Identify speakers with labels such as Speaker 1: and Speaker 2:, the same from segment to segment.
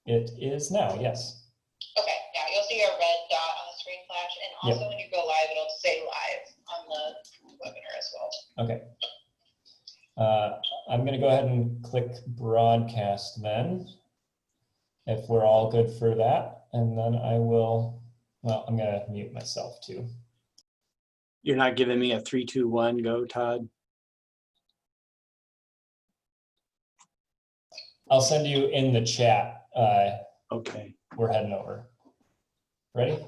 Speaker 1: It is now, yes.
Speaker 2: Okay, yeah, you'll see a red dot on the screen flash, and also
Speaker 1: Yep.
Speaker 2: when you go live, it'll say live on the webinar as well.
Speaker 1: Okay. I'm going to go ahead and click broadcast then, if we're all good for that. And then I will, well, I'm going to mute myself too.
Speaker 3: You're not giving me a 3, 2, 1 go, Todd?
Speaker 1: I'll send you in the chat.
Speaker 3: Okay.
Speaker 1: We're heading over. Ready?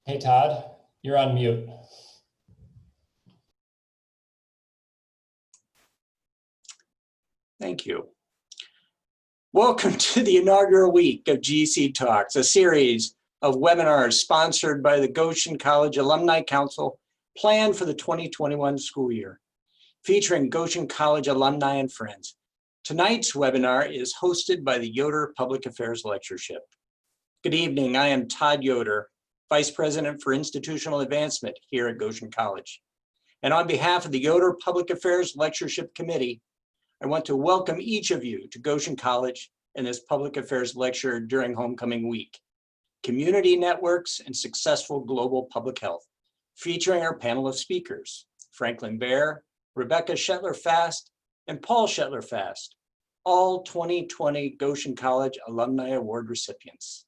Speaker 1: Hey, Todd, you're on mute.
Speaker 3: Thank you. Welcome to the inaugural week of GC Talks, a series of webinars sponsored by the Goshen College Alumni Council planned for the 2021 school year, featuring Goshen College alumni and friends. Tonight's webinar is hosted by the Yoder Public Affairs Lectureship. Good evening, I am Todd Yoder, Vice President for Institutional Advancement here at Goshen College. And on behalf of the Yoder Public Affairs Lectureship Committee, I want to welcome each of you to Goshen College and this Public Affairs lecture during Homecoming Week, Community Networks and Successful Global Public Health, featuring our panel of speakers, Franklin Bear, Rebecca Shetler-Fast, and Paul Shetler-Fast, all 2020 Goshen College Alumni Award recipients.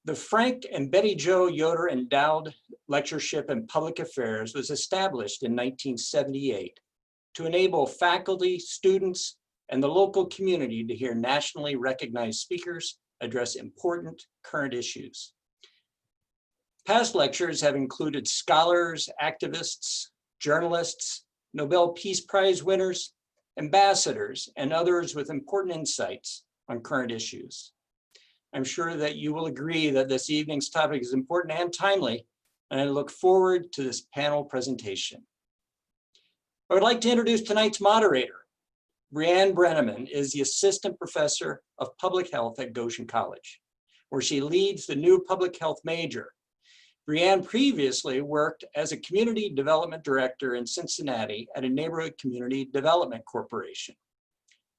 Speaker 3: The Frank and Betty Jo Yoder Endowed Lectureship in Public Affairs was established in 1978 to enable faculty, students, and the local community to hear nationally recognized speakers address important current issues. Past lectures have included scholars, activists, journalists, Nobel Peace Prize winners, ambassadors, and others with important insights on current issues. I'm sure that you will agree that this evening's topic is important and timely, and I look forward to this panel presentation. I would like to introduce tonight's moderator. Brianne Brenneman is the Assistant Professor of Public Health at Goshen College, where she leads the new public health major. Brianne previously worked as a Community Development Director in Cincinnati at a Neighborhood Community Development Corporation.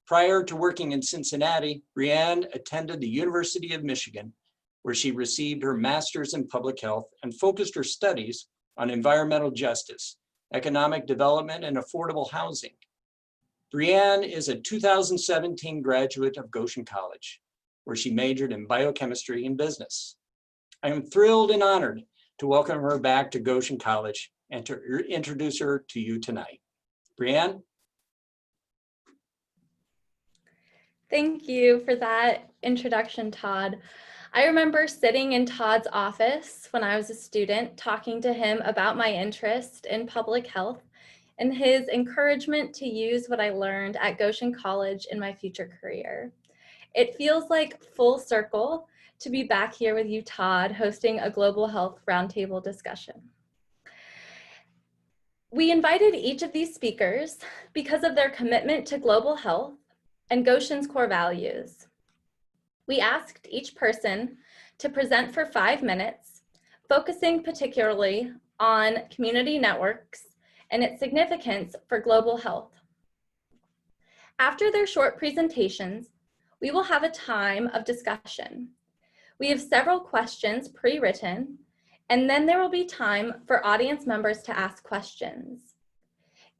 Speaker 3: Prior to working in Cincinnati, Brianne attended the University of Michigan, where she received her master's in public health and focused her studies on environmental justice, economic development, and affordable housing. Brianne is a 2017 graduate of Goshen College, where she majored in biochemistry and business. I am thrilled and honored to welcome her back to Goshen College and to introduce her to you tonight. Brianne?
Speaker 4: Thank you for that introduction, Todd. I remember sitting in Todd's office when I was a student, talking to him about my interest in public health and his encouragement to use what I learned at Goshen College in my future career. It feels like full circle to be back here with you, Todd, hosting a global health roundtable discussion. We invited each of these speakers because of their commitment to global health and Goshen's core values. We asked each person to present for 5 minutes, focusing particularly on community networks and its significance for global health. After their short presentations, we will have a time of discussion. We have several questions pre-written, and then there will be time for audience members to ask questions.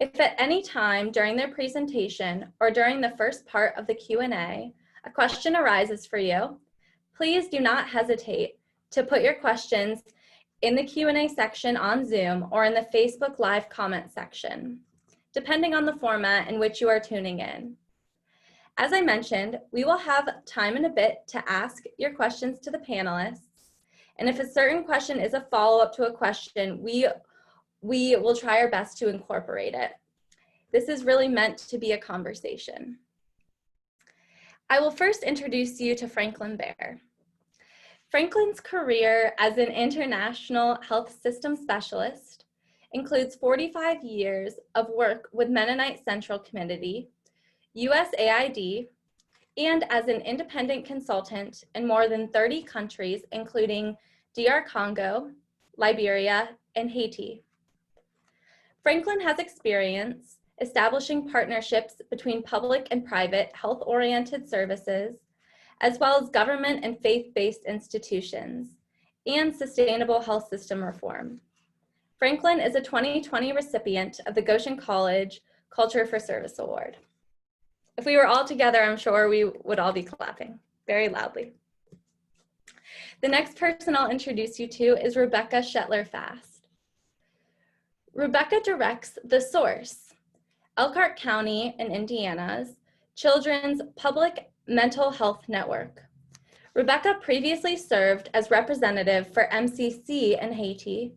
Speaker 4: If at any time during their presentation or during the first part of the Q&A, a question arises for you, please do not hesitate to put your questions in the Q&A section on Zoom or in the Facebook Live comment section, depending on the format in which you are tuning in. As I mentioned, we will have time in a bit to ask your questions to the panelists, and if a certain question is a follow-up to a question, we will try our best to incorporate it. This is really meant to be a conversation. I will first introduce you to Franklin Bear. Franklin's career as an international health system specialist includes 45 years of work with Mennonite Central Community, USAID, and as an independent consultant in more than 30 countries, including DR Congo, Liberia, and Haiti. Franklin has experience establishing partnerships between public and private health-oriented services, as well as government and faith-based institutions, and sustainable health system reform. Franklin is a 2020 recipient of the Goshen College Culture for Service Award. If we were all together, I'm sure we would all be clapping very loudly. The next person I'll introduce you to is Rebecca Shetler-Fast. Rebecca directs The Source, Elkhart County in Indiana's Children's Public Mental Health Network. Rebecca previously served as representative for MCC in Haiti,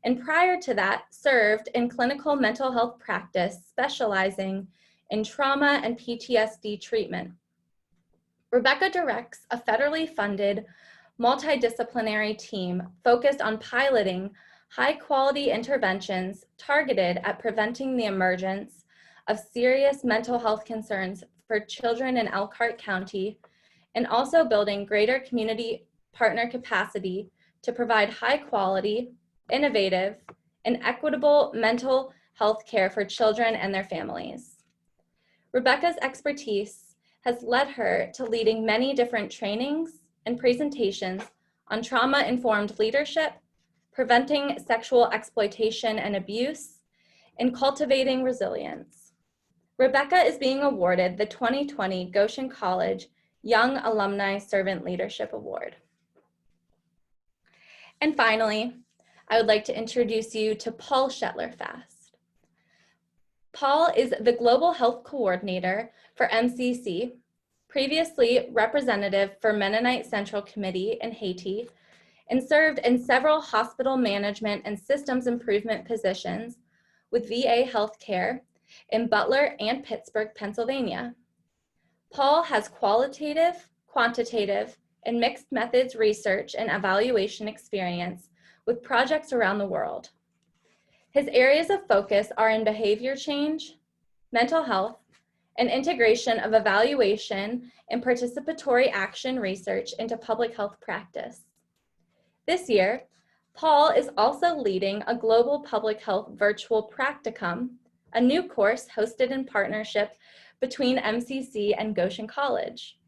Speaker 4: and prior to that served in clinical mental health practice, specializing in trauma and PTSD treatment. Rebecca directs a federally funded multidisciplinary team focused on piloting high-quality interventions targeted at preventing the emergence of serious mental health concerns for children in Elkhart County, and also building greater community partner capacity to provide high-quality, innovative, and equitable mental health care for children and their families. Rebecca's expertise has led her to leading many different trainings and presentations on trauma-informed leadership, preventing sexual exploitation and abuse, and cultivating resilience. Rebecca is being awarded the 2020 Goshen College Young Alumni Servant Leadership Award. And finally, I would like to introduce you to Paul Shetler-Fast. Paul is the Global Health Coordinator for MCC, previously representative for Mennonite Central Committee in Haiti, and served in several hospital management and systems improvement positions with VA Healthcare in Butler and Pittsburgh, Pennsylvania. Paul has qualitative, quantitative, and mixed methods research and evaluation experience with projects around the world. His areas of focus are in behavior change, mental health, and integration of evaluation and participatory action research into public health practice. This year, Paul is also leading a global public health virtual practicum, a new course hosted in partnership between MCC and Goshen College.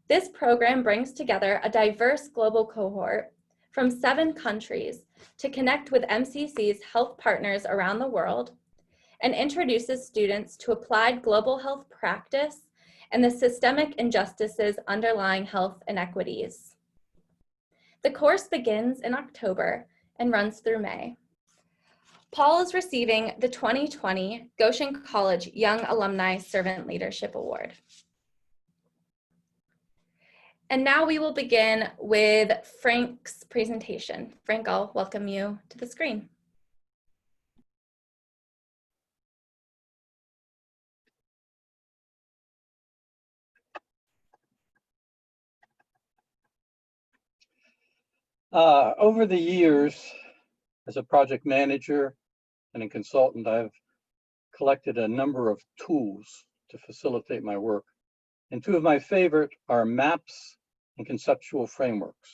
Speaker 4: This program brings together a diverse global cohort from 7 countries to connect with MCC's health partners around the world and introduces students to applied global health practice and the systemic injustices underlying health inequities. The course begins in October and runs through May. Paul is receiving the 2020 Goshen College Young Alumni Servant Leadership Award. And now we will begin with Frank's presentation. Frank, I'll welcome you to the screen.
Speaker 5: Over the years, as a project manager and a consultant, I've collected a number of tools to facilitate my work. And 2 of my favorite are maps and conceptual frameworks.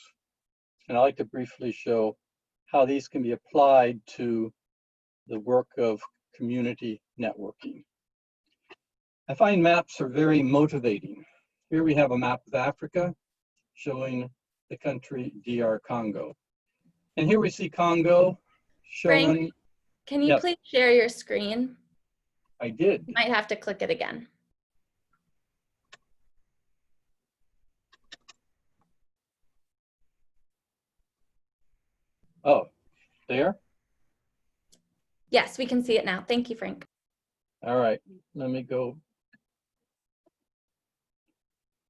Speaker 5: And I'd like to briefly show how these can be applied to the work of community networking. I find maps are very motivating. Here we have a map of Africa showing the country DR Congo. And here we see Congo showing—
Speaker 4: Frank, can you please share your screen?
Speaker 5: I did.
Speaker 4: You might have to click it again.
Speaker 5: Oh, there?
Speaker 4: Yes, we can see it now. Thank you, Frank.
Speaker 5: All right, let me go.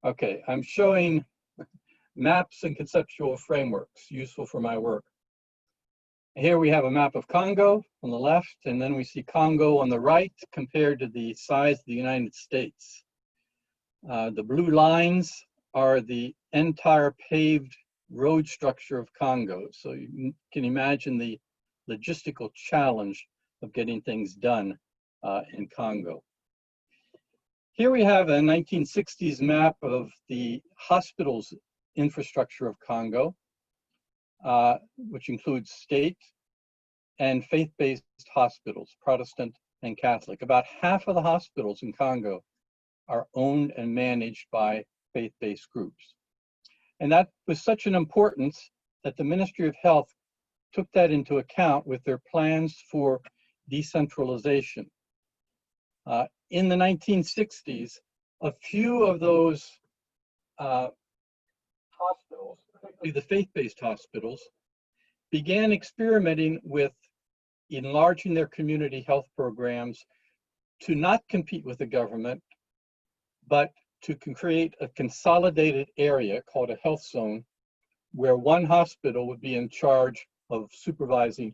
Speaker 5: Okay, I'm showing maps and conceptual frameworks useful for my work. Here we have a map of Congo on the left, and then we see Congo on the right compared to the size of the United States. The blue lines are the entire paved road structure of Congo. So you can imagine the logistical challenge of getting things done in Congo. Here we have a 1960s map of the hospitals infrastructure of Congo, which includes state and faith-based hospitals, Protestant and Catholic. About half of the hospitals in Congo are owned and managed by faith-based groups. And that was such an importance that the Ministry of Health took that into account with their plans for decentralization. In the 1960s, a few of those hospitals, particularly the faith-based hospitals, began experimenting with enlarging their community health programs to not compete with the government, but to create a consolidated area called a health zone where one hospital would be in charge of supervising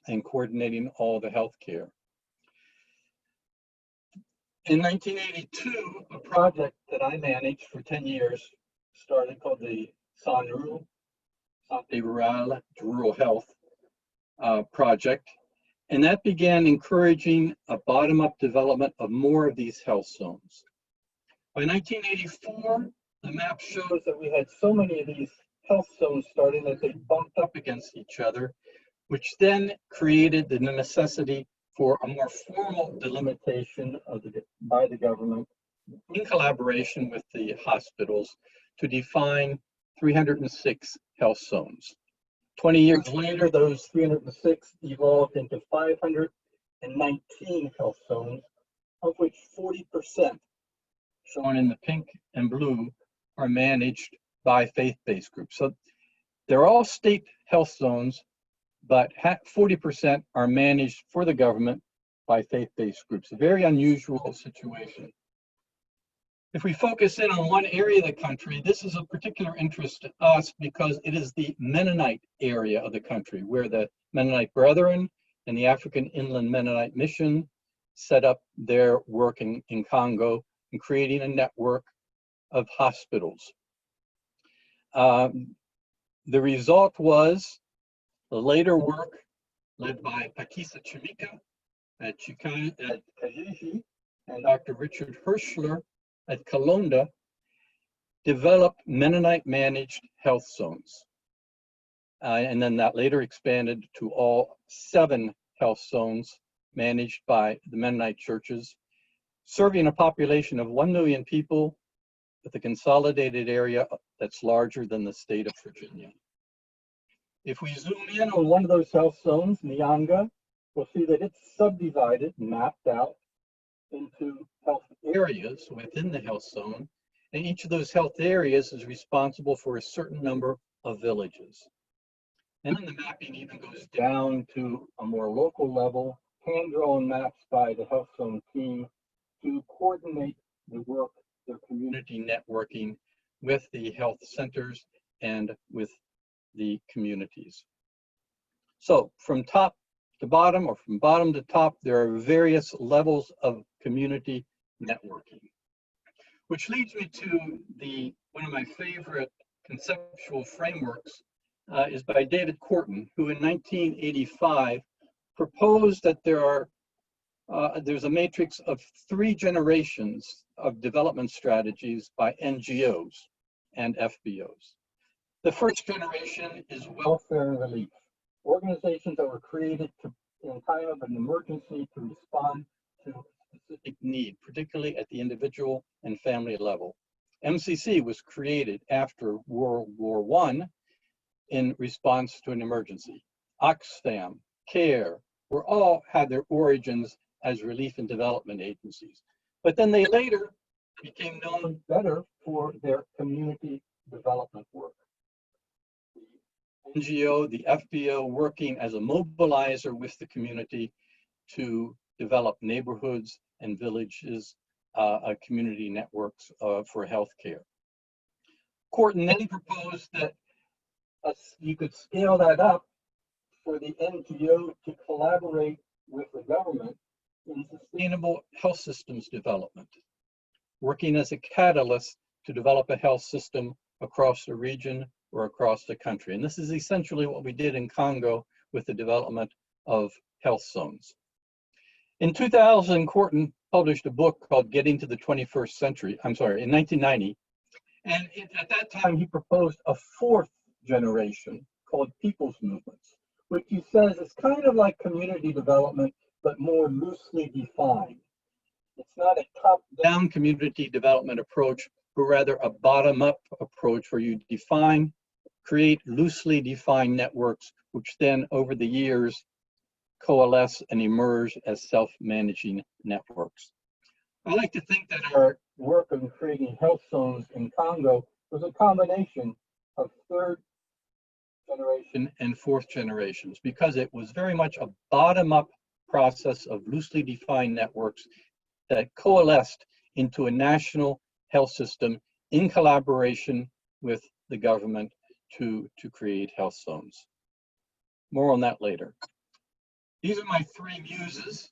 Speaker 5: and coordinating all the health care. In 1982, a project that I managed for 10 years started called the SANRU, Santé Rurale, Rural Health project. And that began encouraging a bottom-up development of more of these health zones. By 1984, the map shows that we had so many of these health zones starting that they bumped up against each other, which then created the necessity for a more formal delimitation of by the government in collaboration with the hospitals to define 306 health zones. 20 years later, those 306 evolved into 519 health zones, of which 40%, shown in the pink and blue, are managed by faith-based groups. So they're all state health zones, but 40% are managed for the government by faith-based groups. A very unusual situation. If we focus in on one area of the country, this is of particular interest to us because it is the Mennonite area of the country where the Mennonite Brethren and the African Inland Mennonite Mission set up their work in Congo and creating a network of hospitals. The result was the later work led by Pakisa Chimika at Kajiji and Dr. Richard Hirschler at Kalonda developed Mennonite managed health zones. And then that later expanded to all 7 health zones managed by the Mennonite churches, serving a population of 1 million people with a consolidated area that's larger than the state of Virginia. If we zoom in on one of those health zones, Nyanga, we'll see that it's subdivided, mapped out into health areas within the health zone, and each of those health areas is responsible for a certain number of villages. And then the mapping even goes down to a more local level, hand-drawn maps by the health zone team to coordinate the work, their community networking with the health centers and with the communities. So from top to bottom or from bottom to top, there are various levels of community networking, which leads me to one of my favorite conceptual frameworks is by David Korten, who in 1985 proposed that there's a matrix of 3 generations of development strategies by NGOs and FBOs. The first generation is welfare and relief, organizations that were created in time of an emergency to respond to a specific need, particularly at the individual and family level. MCC was created after World War I in response to an emergency. Oxfam, CARE, had their origins as relief and development agencies. But then they later became known better for their community development work. The NGO, the FBO, working as a mobilizer with the community to develop neighborhoods and villages, community networks for healthcare. Korten then proposed that you could scale that up for the NGO to collaborate with the government in sustainable health systems development, working as a catalyst to develop a health system across the region or across the country. And this is essentially what we did in Congo with the development of health zones. In 2000, Korten published a book called Getting to the 21st Century, in 1990. And at that time, he proposed a 4th generation called people's movements, which he says is kind of like community development, but more loosely defined. It's not a top-down community development approach, but rather a bottom-up approach where you create loosely defined networks, which then over the years coalesce and emerge as self-managing networks. I like to think that our work on creating health zones in Congo was a combination of 3rd generation and 4th generations, because it was very much a bottom-up process of loosely defined networks that coalesced into a national health system in collaboration with the government to create health zones. More on that later. These are my 3 muses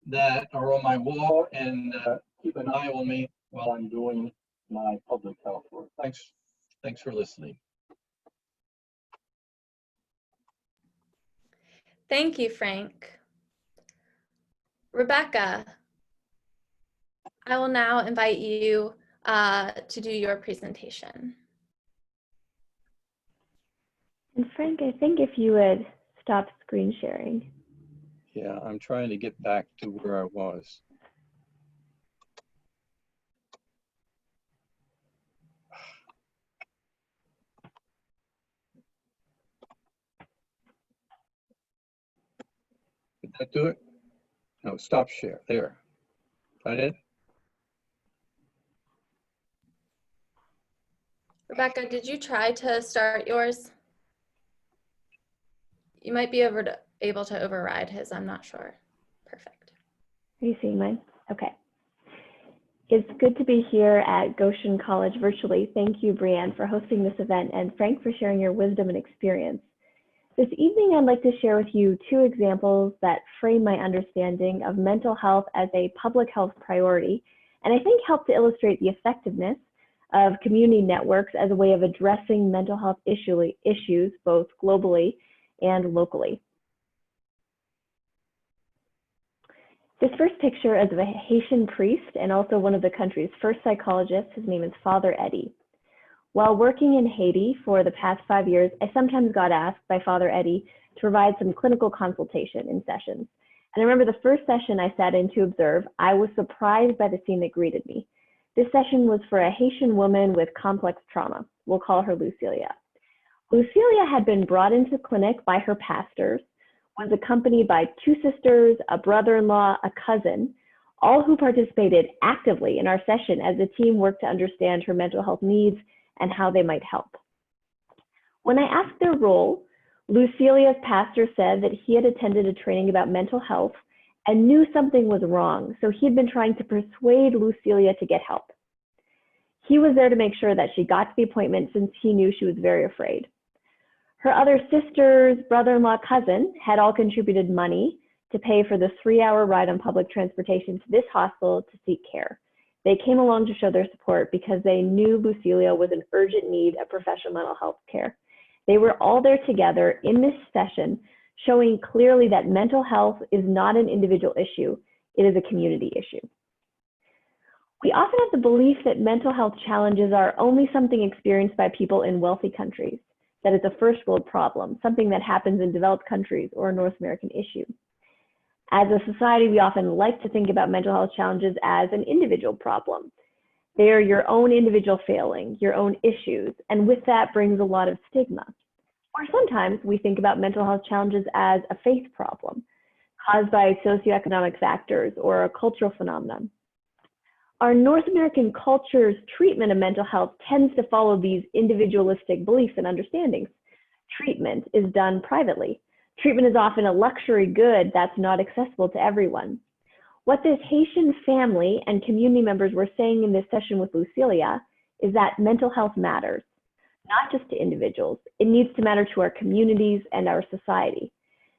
Speaker 5: that are on my wall, and keep an eye on me while I'm doing my public health work. Thanks for listening.
Speaker 4: Thank you, Frank. Rebecca, I will now invite you to do your presentation.
Speaker 6: And Frank, I think if you would stop screen sharing.
Speaker 5: Yeah, I'm trying to get back to where I was. Did that do it? No, stop share. There. Got it?
Speaker 4: Rebecca, did you try to start yours? You might be able to override his, I'm not sure. Perfect.
Speaker 6: Are you seeing mine? Okay. It's good to be here at Goshen College virtually. Thank you, Brianne, for hosting this event, and Frank for sharing your wisdom and experience. This evening, I'd like to share with you 2 examples that frame my understanding of mental health as a public health priority, and I think help to illustrate the effectiveness of community networks as a way of addressing mental health issues both globally and locally. This first picture is of a Haitian priest and also one of the country's first psychologists. His name is Father Eddie. While working in Haiti for the past 5 years, I sometimes got asked by Father Eddie to provide some clinical consultation in sessions. And I remember the first session I sat in to observe, I was surprised by the scene that greeted me. This session was for a Haitian woman with complex trauma. We'll call her Lucilia. Lucilia had been brought into the clinic by her pastors, was accompanied by 2 sisters, a brother-in-law, a cousin, all who participated actively in our session as the team worked to understand her mental health needs and how they might help. When I asked their role, Lucilia's pastor said that he had attended a training about mental health and knew something was wrong, so he had been trying to persuade Lucilia to get help. He was there to make sure that she got to the appointment since he knew she was very afraid. Her other sisters, brother-in-law, cousin had all contributed money to pay for the 3-hour ride on public transportation to this hospital to seek care. They came along to show their support because they knew Lucilia was in urgent need of professional mental health care. They were all there together in this session, showing clearly that mental health is not an individual issue, it is a community issue. We often have the belief that mental health challenges are only something experienced by people in wealthy countries, that it's a first world problem, something that happens in developed countries or a North American issue. As a society, we often like to think about mental health challenges as an individual problem. They are your own individual failing, your own issues, and with that brings a lot of stigma. Or sometimes we think about mental health challenges as a faith problem, caused by socioeconomic factors or a cultural phenomenon. Our North American culture's treatment of mental health tends to follow these individualistic beliefs and understandings. Treatment is done privately. Treatment is often a luxury good that's not accessible to everyone. What this Haitian family and community members were saying in this session with Lucilia is that mental health matters, not just to individuals. It needs to matter to our communities and our society.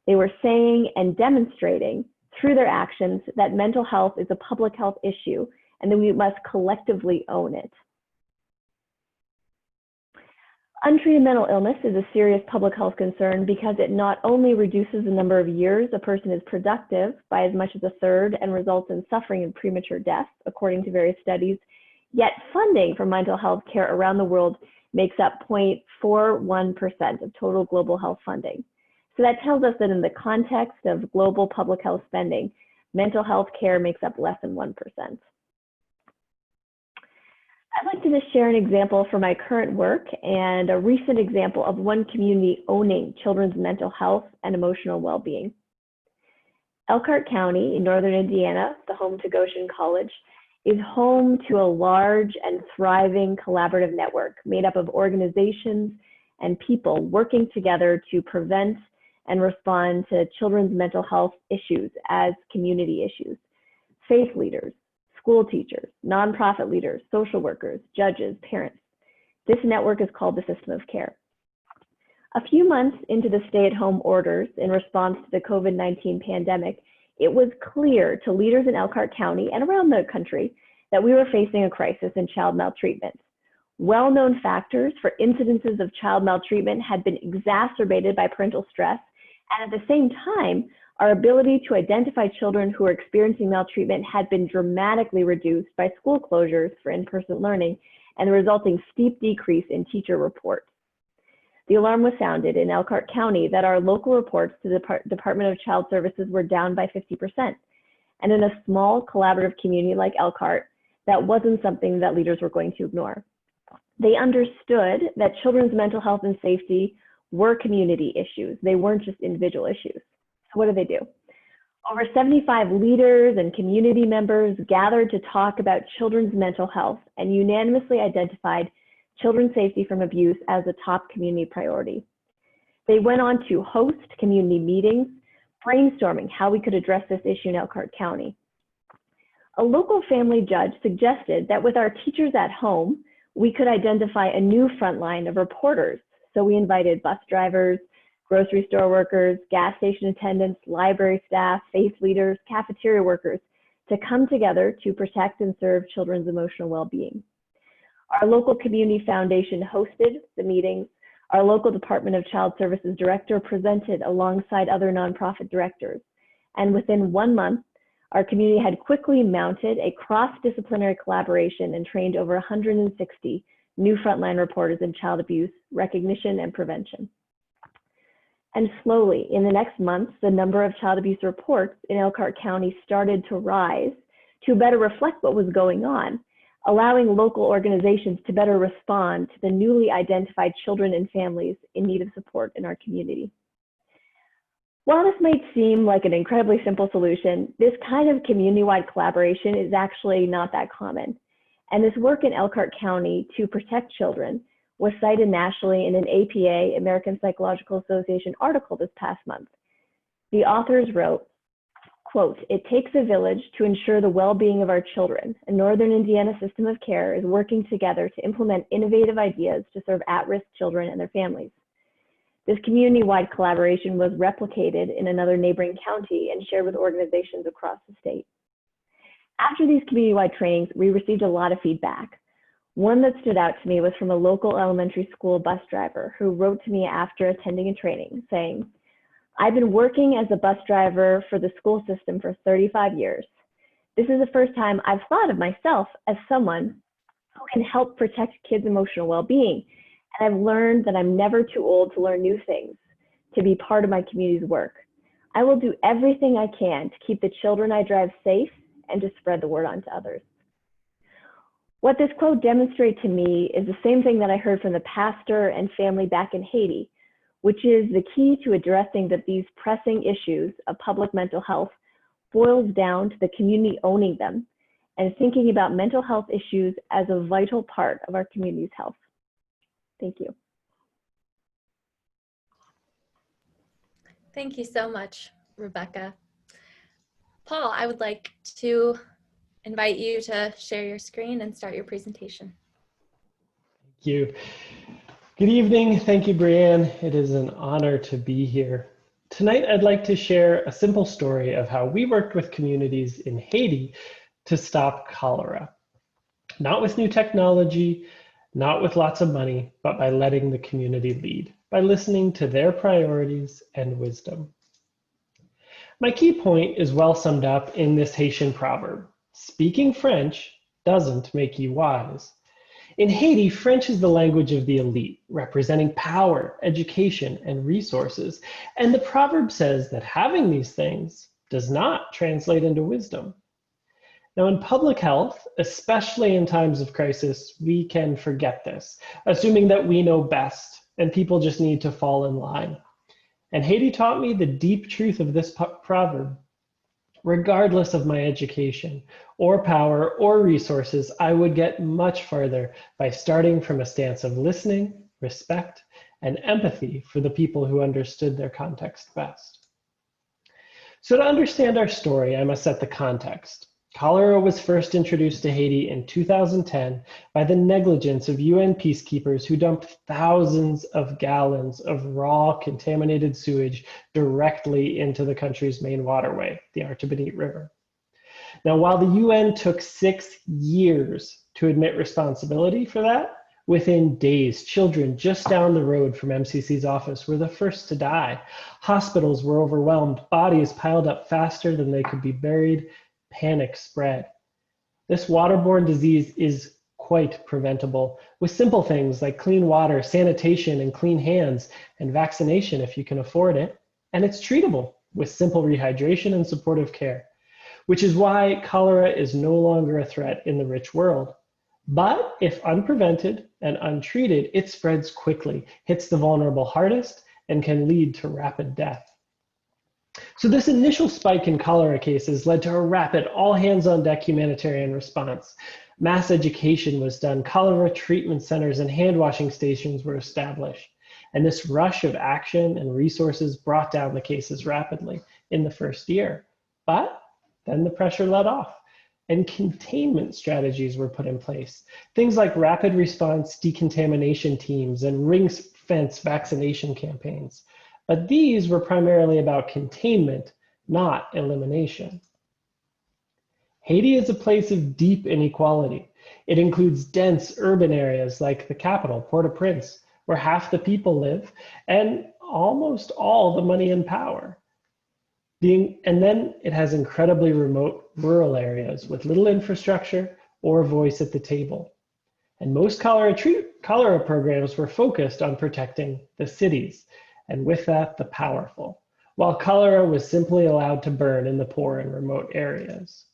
Speaker 6: They were saying and demonstrating through their actions that mental health is a public health issue and that we must collectively own it. Untreated mental illness is a serious public health concern because it not only reduces the number of years a person is productive by as much as 1/3 and results in suffering and premature death, according to various studies, yet funding for mental health care around the world makes up 0.41% of total global health funding. So that tells us that in the context of global public health spending, mental health care makes up less than 1%. I'd like to just share an example from my current work and a recent example of one community owning children's mental health and emotional well-being. Elkhart County in northern Indiana, the home to Goshen College, is home to a large and thriving collaborative network made up of organizations and people working together to prevent and respond to children's mental health issues as community issues. Faith leaders, school teachers, nonprofit leaders, social workers, judges, parents. This network is called the System of Care. A few months into the stay-at-home orders in response to the COVID-19 pandemic, it was clear to leaders in Elkhart County and around the country that we were facing a crisis in child maltreatment. Well-known factors for incidences of child maltreatment had been exacerbated by parental stress And at the same time, our ability to identify children who are experiencing maltreatment had been dramatically reduced by school closures for in-person learning and the resulting steep decrease in teacher reports. The alarm was sounded in Elkhart County that our local reports to the Department of Child Services were down by 50%. And in a small collaborative community like Elkhart, that wasn't something that leaders were going to ignore. They understood that children's mental health and safety were community issues. They weren't just individual issues. So what do? Over 75 leaders and community members gathered to talk about children's mental health and unanimously identified children's safety from abuse as a top community priority. They went on to host community meetings, brainstorming how we could address this issue in Elkhart County. A local family judge suggested that with our teachers at home, we could identify a new front line of reporters. So we invited bus drivers, grocery store workers, gas station attendants, library staff, faith leaders, cafeteria workers to come together to protect and serve children's emotional well-being. Our local community foundation hosted the meetings. Our local Department of Child Services director presented alongside other nonprofit directors. And within 1 month, our community had quickly mounted a cross-disciplinary collaboration and trained over 160 new frontline reporters in child abuse, recognition, and prevention. And slowly, in the next months, the number of child abuse reports in Elkhart County started to rise to better reflect what was going on, allowing local organizations to better respond to the newly identified children and families in need of support in our community. While this might seem like an incredibly simple solution, this kind of community-wide collaboration is actually not that common. And this work in Elkhart County to protect children was cited nationally in an APA, American Psychological Association article this past month. The authors wrote, quote, "It takes a village to ensure the well-being of our children. A Northern Indiana system of care is working together to implement innovative ideas to serve at-risk children and their families. This community-wide collaboration was replicated in another neighboring county and shared with organizations across the state." After these community-wide trainings, we received a lot of feedback. One that stood out to me was from a local elementary school bus driver who wrote to me after attending a training saying, "I've been working as a bus driver for the school system for 35 years. This is the first time I've thought of myself as someone who can help protect kids' emotional well-being. And I've learned that I'm never too old to learn new things, to be part of my community's work. I will do everything I can to keep the children I drive safe and to spread the word on to others." What this quote demonstrates to me is the same thing that I heard from the pastor and family back in Haiti, which is the key to addressing that these pressing issues of public mental health boils down to the community owning them and thinking about mental health issues as a vital part of our community's health. Thank you.
Speaker 4: Thank you so much, Rebecca. Paul, I would like to invite you to share your screen and start your presentation.
Speaker 7: Thank you. Good evening. Thank you, Brianne. It is an honor to be here. Tonight, I'd like to share a simple story of how we worked with communities in Haiti to stop cholera. Not with new technology, not with lots of money, but by letting the community lead, by listening to their priorities and wisdom. My key point is well summed up in this Haitian proverb: speaking French doesn't make you wise. In Haiti, French is the language of the elite, representing power, education, and resources. And the proverb says that having these things does not translate into wisdom. Now, in public health, especially in times of crisis, we can forget this, assuming that we know best and people just need to fall in line. And Haiti taught me the deep truth of this proverb. Regardless of my education or power or resources, I would get much farther by starting from a stance of listening, respect, and empathy for the people who understood their context best. So to understand our story, I must set the context. Cholera was first introduced to Haiti in 2010 by the negligence of UN peacekeepers who dumped thousands of gallons of raw contaminated sewage directly into the country's main waterway, the Artibonite River. Now, while the UN took 6 years to admit responsibility for that, Within days, children just down the road from MCC's office were the first to die. Hospitals were overwhelmed, bodies piled up faster than they could be buried, panic spread. This waterborne disease is quite preventable with simple things like clean water, sanitation, and clean hands, and vaccination if you can afford it. And it's treatable with simple rehydration and supportive care, which is why cholera is no longer a threat in the rich world. But if unprevented and untreated, it spreads quickly, hits the vulnerable hardest, and can lead to rapid death. So this initial spike in cholera cases led to a rapid all-hands-on-deck humanitarian response. Mass education was done, cholera treatment centers and hand-washing stations were established. And this rush of action and resources brought down the cases rapidly in the first year. But then the pressure let off, and containment strategies were put in place. Things like rapid response decontamination teams and ring fence vaccination campaigns. But these were primarily about containment, not elimination. Haiti is a place of deep inequality. It includes dense urban areas like the capital, Port-au-Prince, where half the people live and almost all the money and power. And then it has incredibly remote rural areas with little infrastructure or voice at the table. And most cholera programs were focused on protecting the cities, and with that, the powerful, while cholera was simply allowed to burn in the poor and remote areas.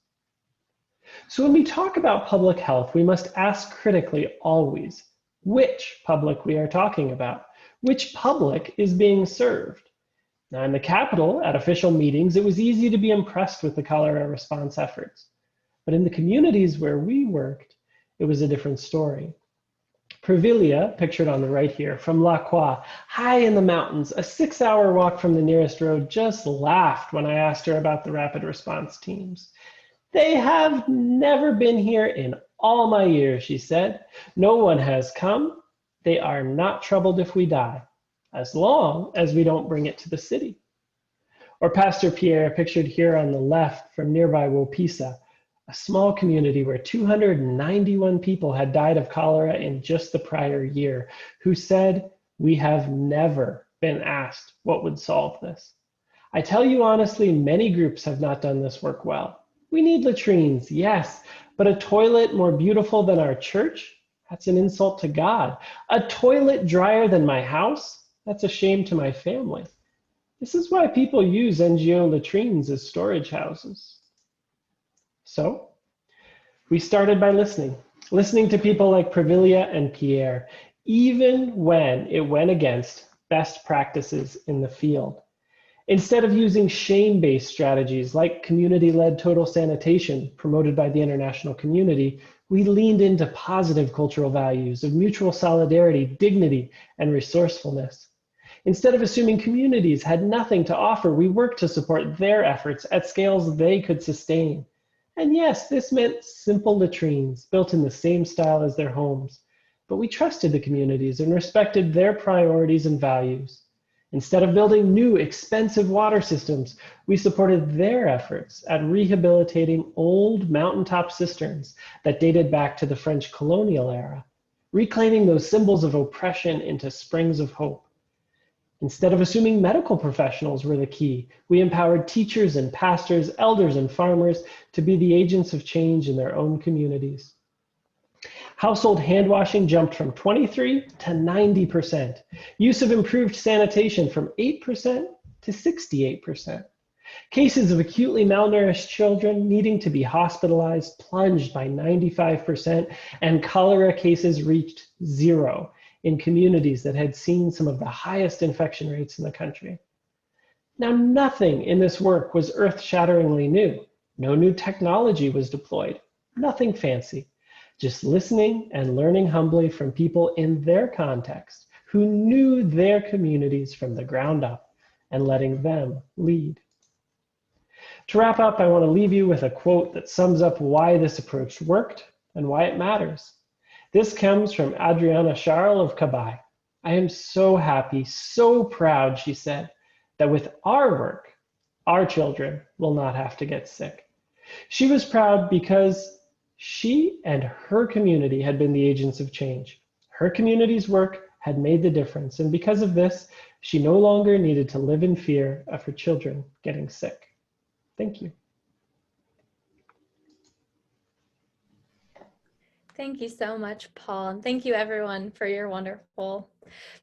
Speaker 7: So when we talk about public health, we must ask critically always which public we are talking about, which public is being served. Now, in the capital, at official meetings, it was easy to be impressed with the cholera response efforts. But in the communities where we worked, it was a different story. Previlia, pictured on the right here, from La Croix, high in the mountains, a 6-hour walk from the nearest road, just laughed when I asked her about the rapid response teams. They have never been here in all my years, she said. No one has come. They are not troubled if we die, as long as we don't bring it to the city. Or Pastor Pierre, pictured here on the left from nearby Wopisa, a small community where 291 people had died of cholera in just the prior year, who said, "We have never been asked what would solve this. I tell you honestly, many groups have not done this work well. We need latrines, yes, but a toilet more beautiful than our church? That's an insult to God. A toilet drier than my house? That's a shame to my family. This is why people use NGO latrines as storage houses." So we started by listening to people like Previlia and Pierre, even when it went against best practices in the field. Instead of using shame-based strategies like community-led total sanitation promoted by the international community, we leaned into positive cultural values of mutual solidarity, dignity, and resourcefulness. Instead of assuming communities had nothing to offer, we worked to support their efforts at scales they could sustain. And yes, this meant simple latrines built in the same style as their homes, but we trusted the communities and respected their priorities and values. Instead of building new, expensive water systems, we supported their efforts at rehabilitating old mountaintop cisterns that dated back to the French colonial era, reclaiming those symbols of oppression into springs of hope. Instead of assuming medical professionals were the key, we empowered teachers and pastors, elders and farmers to be the agents of change in their own communities. Household hand washing jumped from 23 to 90%. Use of improved sanitation from 8% to 68%. Cases of acutely malnourished children needing to be hospitalized plunged by 95%, and cholera cases reached 0 in communities that had seen some of the highest infection rates in the country. Now, nothing in this work was earth-shatteringly new. No new technology was deployed, nothing fancy. Just listening and learning humbly from people in their context who knew their communities from the ground up and letting them lead. To wrap up, I want to leave you with a quote that sums up why this approach worked and why it matters. This comes from Adriana Charles of Cabai. "I am so happy, so proud," she said, "that with our work, our children will not have to get sick." She was proud because she and her community had been the agents of change. Her community's work had made the difference, and because of this, she no longer needed to live in fear of her children getting sick. Thank you.
Speaker 4: Thank you so much, Paul. And thank you everyone for your wonderful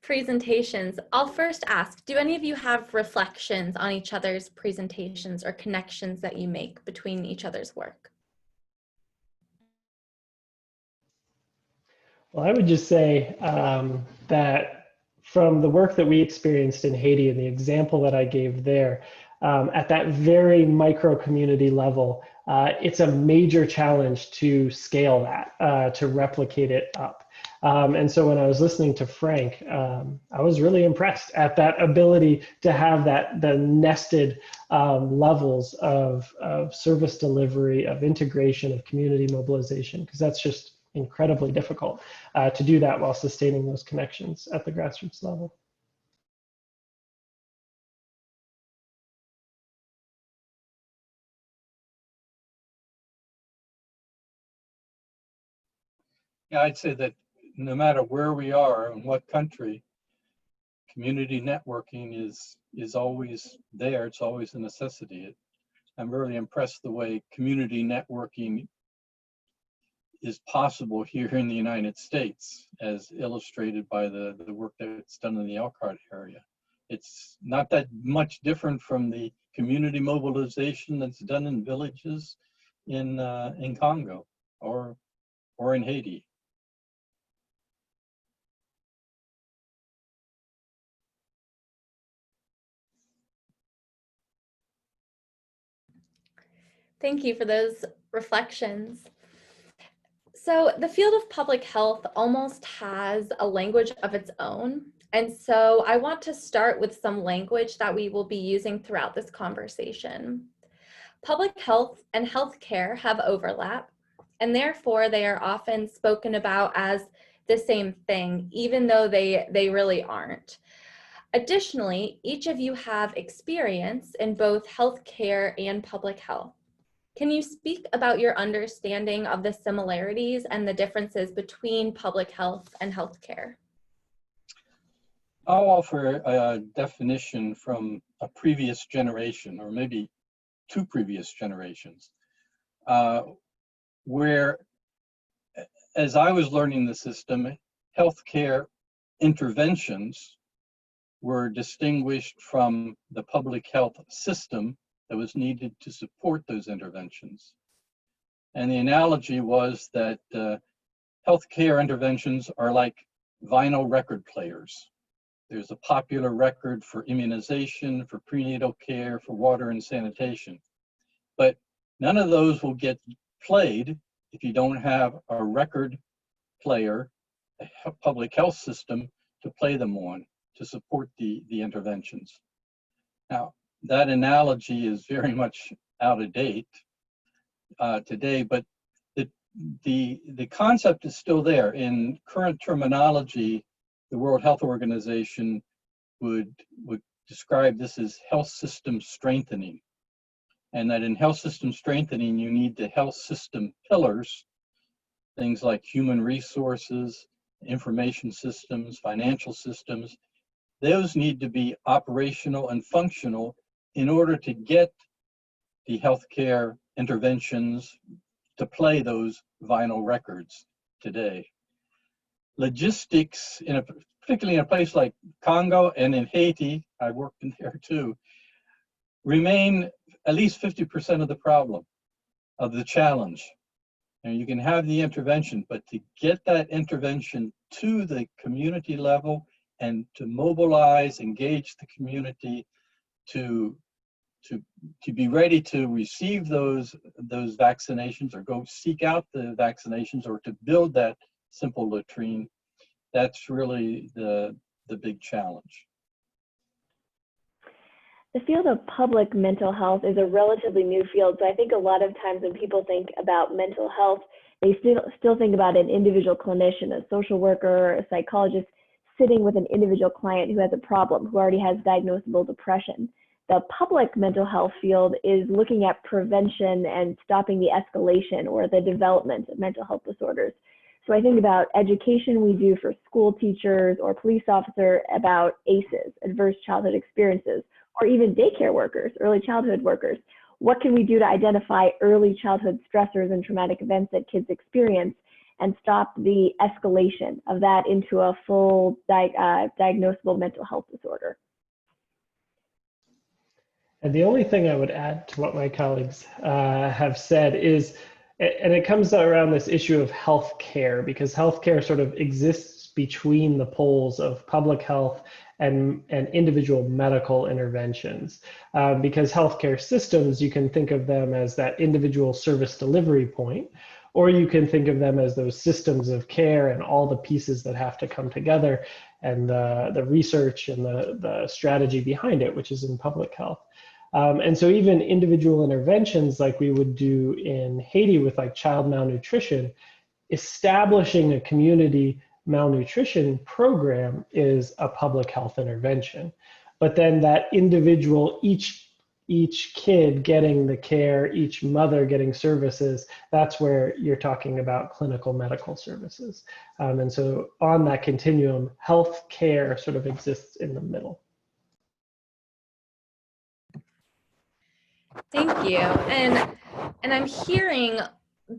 Speaker 4: presentations. I'll first ask, do any of you have reflections on each other's presentations or connections that you make between each other's work?
Speaker 7: Well, I would just say that from the work that we experienced in Haiti and the example that I gave there, at that very micro community level, it's a major challenge to scale that, to replicate it up. And so when I was listening to Frank, I was really impressed at that ability to have the nested levels of service delivery, of integration, of community mobilization, because that's just incredibly difficult to do that while sustaining those connections at the grassroots level.
Speaker 5: Yeah, I'd say that no matter where we are and what country, community networking is always there. It's always a necessity. I'm really impressed the way community networking is possible here in the United States, as illustrated by the work that's done in the Elkhart area. It's not that much different from the community mobilization that's done in villages in Congo or in Haiti.
Speaker 4: Thank you for those reflections. So the field of public health almost has a language of its own. And so I want to start with some language that we will be using throughout this conversation. Public health and healthcare have overlap, and therefore they are often spoken about as the same thing, even though they really aren't. Additionally, each of you have experience in both healthcare and public health. Can you speak about your understanding of the similarities and the differences between public health and healthcare?
Speaker 5: I'll offer a definition from a previous generation, or maybe two previous generations, where, as I was learning the system, healthcare interventions were distinguished from the public health system that was needed to support those interventions. And the analogy was that healthcare interventions are like vinyl record players. There's a popular record for immunization, for prenatal care, for water and sanitation. But none of those will get played if you don't have a record player, a public health system to play them on, to support the interventions. Now, that analogy is very much out of date today, but the concept is still there. In current terminology, the World Health Organization would describe this as health system strengthening. And that in health system strengthening, you need the health system pillars, things like human resources, information systems, financial systems. Those need to be operational and functional in order to get the healthcare interventions to play those vinyl records today. Logistics, particularly in a place like Congo and in Haiti, I worked in there too, remain at least 50% of the problem, of the challenge. And you can have the intervention, but to get that intervention to the community level and to mobilize, engage the community to be ready to receive those vaccinations or go seek out the vaccinations or to build that simple latrine, that's really the big challenge.
Speaker 6: The field of public mental health is a relatively new field, so I think a lot of times when people think about mental health, they still think about an individual clinician, a social worker, or a psychologist sitting with an individual client who has a problem, who already has diagnosable depression. The public mental health field is looking at prevention and stopping the escalation or the development of mental health disorders. So I think about education we do for school teachers or police officer about ACEs, adverse childhood experiences, or even daycare workers, early childhood workers. What can we do to identify early childhood stressors and traumatic events that kids experience and stop the escalation of that into a full diagnosable mental health disorder?
Speaker 7: And the only thing I would add to what my colleagues have said is, and it comes around this issue of healthcare, because healthcare sort of exists between the poles of public health and individual medical interventions. Because healthcare systems, you can think of them as that individual service delivery point, or you can think of them as those systems of care and all the pieces that have to come together, and the research and the strategy behind it, which is in public health. And so even individual interventions like we would do in Haiti with like child malnutrition, establishing a community malnutrition program is a public health intervention. But then that individual, each kid getting the care, each mother getting services, that's where you're talking about clinical medical services. And so on that continuum, health care sort of exists in the middle.
Speaker 4: Thank you. And I'm hearing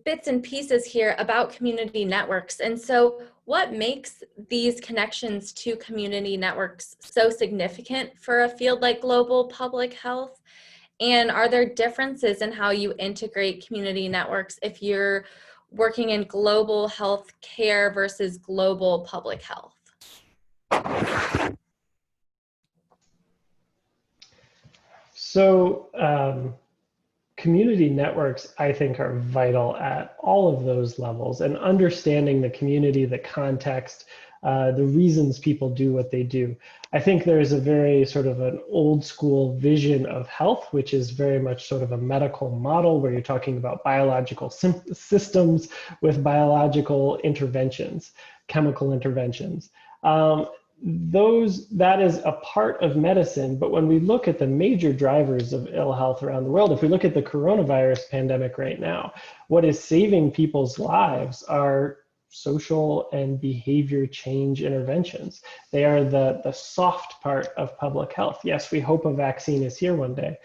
Speaker 4: bits and pieces here about community networks. And so what makes these connections to community networks so significant for a field like global public health? And are there differences in how you integrate community networks if you're working in global health care versus global public health?
Speaker 7: So community networks, I think, are vital at all of those levels, and understanding the community, the context, the reasons people do what they do. I think there's a very sort of an old school vision of health, which is very much sort of a medical model where you're talking about biological systems with biological interventions, chemical interventions. That is a part of medicine, but when we look at the major drivers of ill health around the world, if we look at the coronavirus pandemic right now, what is saving people's lives are social and behavior change interventions. They are the soft part of public health. Yes, we hope a vaccine is here one day,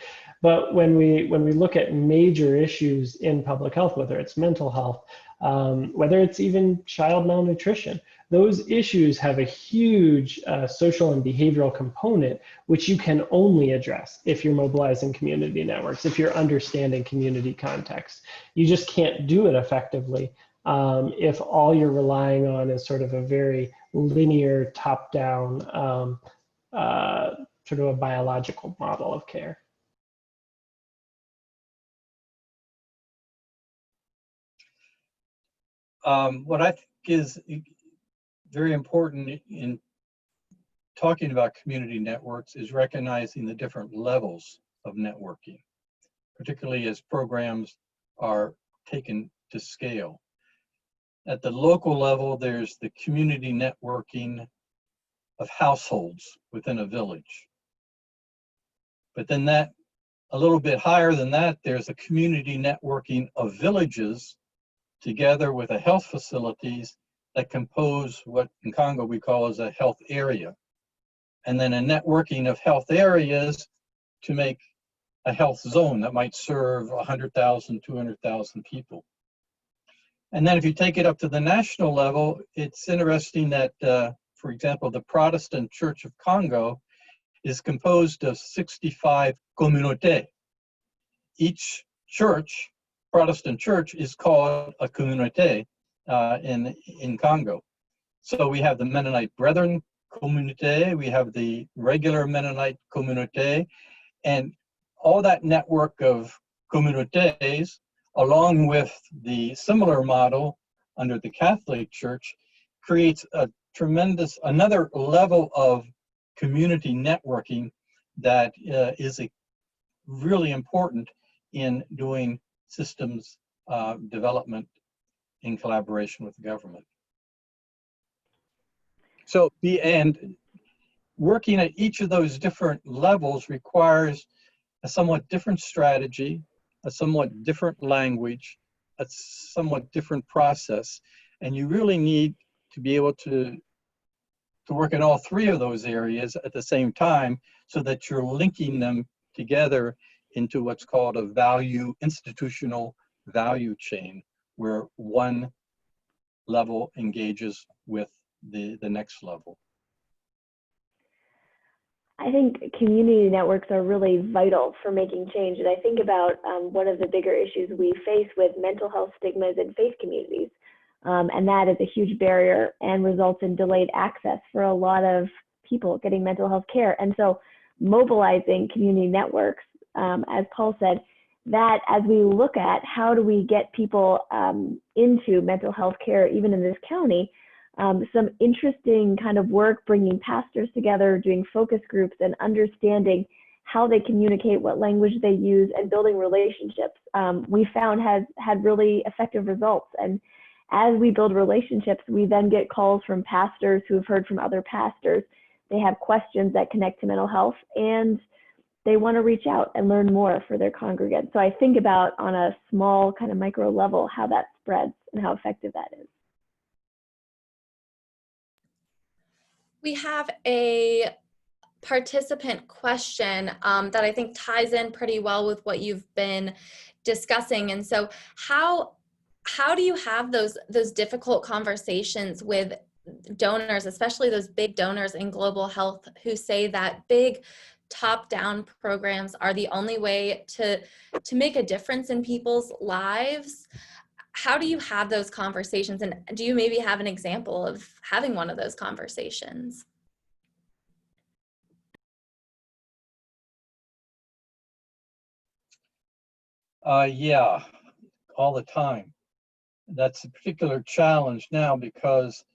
Speaker 7: but when we look at major issues in public health, whether it's mental health, whether it's even child malnutrition, those issues have a huge social and behavioral component, which you can only address if you're mobilizing community networks, if you're understanding community context. You just can't do it effectively if all you're relying on is sort of a very linear, top-down, sort of a biological model of care.
Speaker 5: What I think is very important in talking about community networks is recognizing the different levels of networking, particularly as programs are taken to scale. At the local level, there's the community networking of households within a village. But then a little bit higher than that, there's a community networking of villages together with the health facilities that compose what in Congo we call as a health area. And then a networking of health areas to make a health zone that might serve 100,000, 200,000 people. And then if you take it up to the national level, it's interesting that, for example, the Protestant Church of Congo is composed of 65 communautés. Each church, Protestant church, is called a communauté in Congo. So we have the Mennonite Brethren communauté, we have the regular Mennonite communauté, and all that network of communautés, along with the similar model under the Catholic Church, creates a tremendous, another level of community networking that is really important in doing systems development in collaboration with the government. So, and working at each of those different levels requires a somewhat different strategy, a somewhat different language, a somewhat different process. And you really need to be able to work in all three of those areas at the same time so that you're linking them together into what's called a institutional value chain, where one level engages with the next level.
Speaker 6: I think community networks are really vital for making change. And I think about one of the bigger issues we face with mental health stigmas in faith communities. And that is a huge barrier and results in delayed access for a lot of people getting mental health care. And so mobilizing community networks, as Paul said, that as we look at how do we get people into mental health care, even in this county, some interesting kind of work, bringing pastors together, doing focus groups and understanding how they communicate, what language they use, and building relationships, we found has had really effective results. And as we build relationships, we then get calls from pastors who have heard from other pastors. They have questions that connect to mental health, and they want to reach out and learn more for their congregants. So I think about on a small kind of micro level how that spreads and how effective that is.
Speaker 4: We have a participant question that I think ties in pretty well with what you've been discussing. And so how do you have those difficult conversations with donors, especially those big donors in global health who say that big top-down programs are the only way to make a difference in people's lives? How do you have those conversations? And do you maybe have an example of having one of those conversations?
Speaker 5: Yeah, all the time. That's a particular challenge now because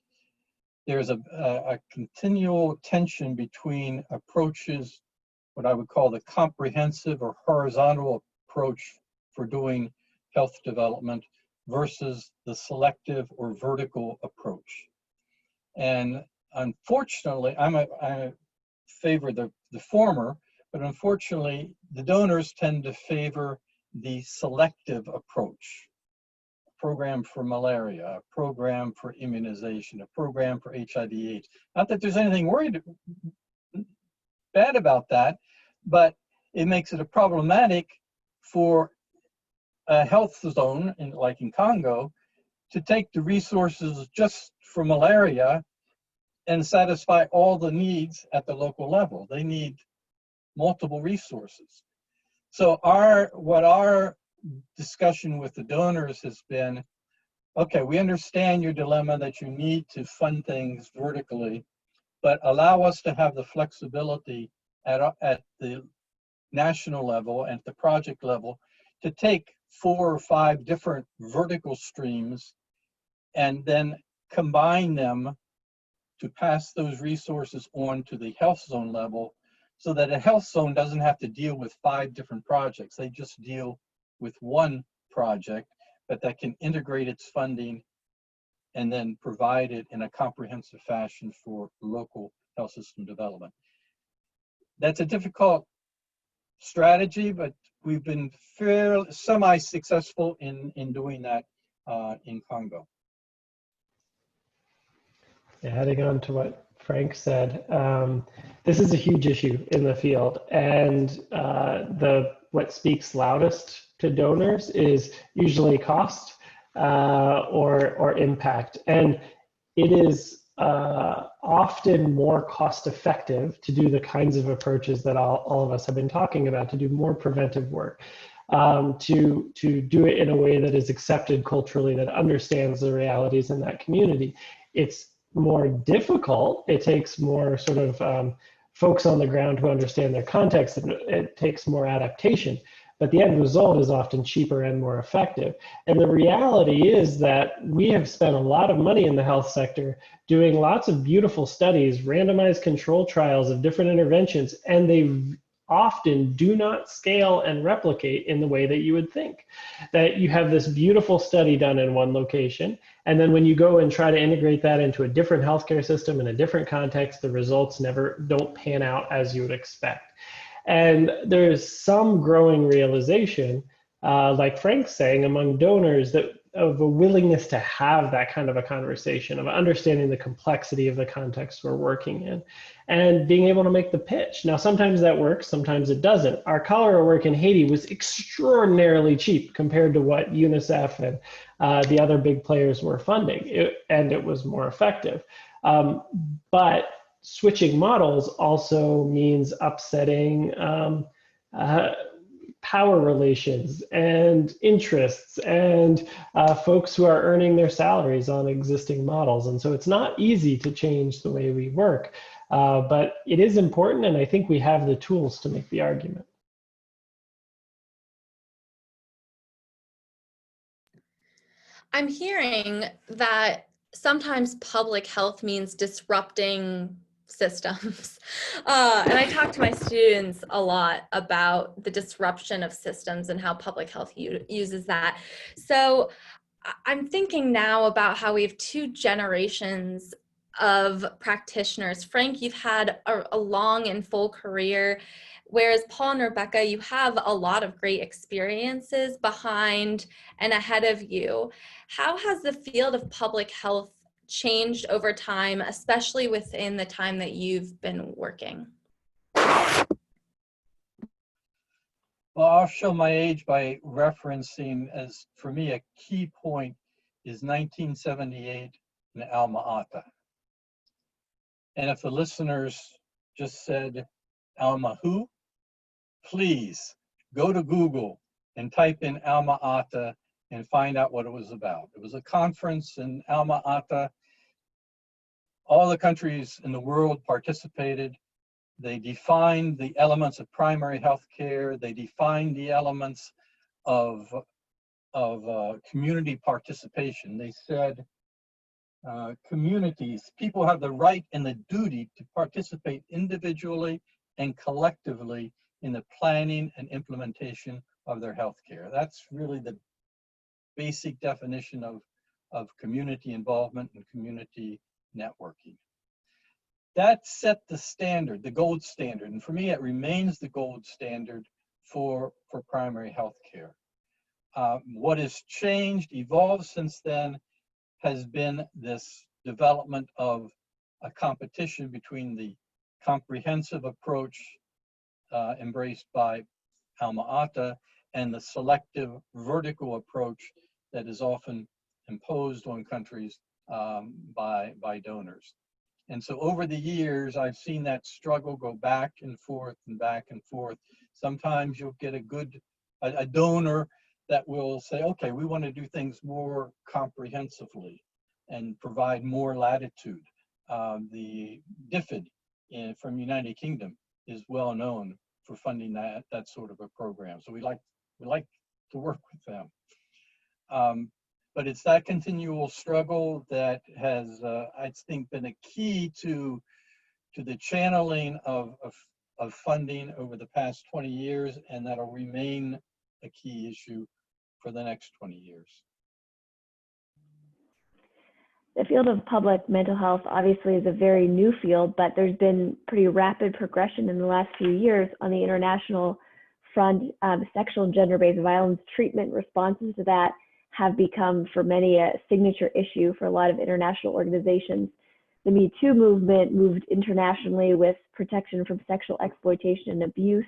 Speaker 5: there's a continual tension between approaches, what I would call the comprehensive or horizontal approach for doing health development versus the selective or vertical approach. And unfortunately, I favor the former, but unfortunately, the donors tend to favor the selective approach. A program for malaria, a program for immunization, a program for HIV/AIDS. Not that there's anything bad about that, but it makes it problematic for a health zone, like in Congo, to take the resources just for malaria and satisfy all the needs at the local level. They need multiple resources. So what our discussion with the donors has been, okay, we understand your dilemma that you need to fund things vertically, but allow us to have the flexibility at the national level, at the project level, to take 4 or 5 different vertical streams and then combine them to pass those resources on to the health zone level, so that a health zone doesn't have to deal with 5 different projects. They just deal with one project, but that can integrate its funding and then provide it in a comprehensive fashion for local health system development. That's a difficult strategy, but we've been fairly semi-successful in doing that in Congo.
Speaker 7: Adding on to what Frank said, this is a huge issue in the field, and what speaks loudest to donors is usually cost or impact, and it is often more cost effective to do the kinds of approaches that all of us have been talking about, to do more preventive work, to do it in a way that is accepted culturally, that understands the realities in that community. It's more difficult. It takes more sort of folks on the ground who understand their context, and it takes more adaptation. But the end result is often cheaper and more effective. And the reality is that we have spent a lot of money in the health sector doing lots of beautiful studies, randomized control trials of different interventions, and they often do not scale and replicate in the way that you would think. That you have this beautiful study done in one location, and then when you go and try to integrate that into a different healthcare system in a different context, the results don't pan out as you would expect. And there's some growing realization, like Frank's saying, among donors that of a willingness to have that kind of a conversation, of understanding the complexity of the context we're working in, and being able to make the pitch. Now, sometimes that works, sometimes it doesn't. Our cholera work in Haiti was extraordinarily cheap compared to what UNICEF and the other big players were funding, and it was more effective. But switching models also means upsetting power relations and interests and folks who are earning their salaries on existing models. And so it's not easy to change the way we work, but it is important, and I think we have the tools to make the argument.
Speaker 4: I'm hearing that sometimes public health means disrupting systems. And I talk to my students a lot about the disruption of systems and how public health uses that. So I'm thinking now about how we have two generations of practitioners. Frank, you've had a long and full career, whereas Paul and Rebecca, you have a lot of great experiences behind and ahead of you. How has the field of public health changed over time, especially within the time that you've been working?
Speaker 5: Well, I'll show my age by referencing, as for me, a key point is 1978 in Alma Ata. And if the listeners just said, Alma who? Please go to Google and type in Alma Ata and find out what it was about. It was a conference in Alma Ata. All the countries in the world participated. They defined the elements of primary health care. They defined the elements of community participation. They said communities, people have the right and the duty to participate individually and collectively in the planning and implementation of their health care. That's really the basic definition of community involvement and community networking. That set the standard, the gold standard, and for me it remains the gold standard for primary health care. What has changed, evolved since then, has been this development of a competition between the comprehensive approach embraced by Alma Ata and the selective vertical approach that is often imposed on countries by donors. And so over the years, I've seen that struggle go back and forth and back and forth. Sometimes you'll get a donor that will say, okay, we want to do things more comprehensively and provide more latitude. The DFID from United Kingdom is well known for funding that sort of a program. So we like to work with them. But it's that continual struggle that has, I think, been a key to the channeling of funding over the past 20 years, and that'll remain a key issue for the next 20 years.
Speaker 6: The field of public mental health obviously is a very new field, but there's been pretty rapid progression in the last few years on the international front. Sexual and gender-based violence treatment responses to that have become, for many, a signature issue for a lot of international organizations. The Me Too movement moved internationally with protection from sexual exploitation and abuse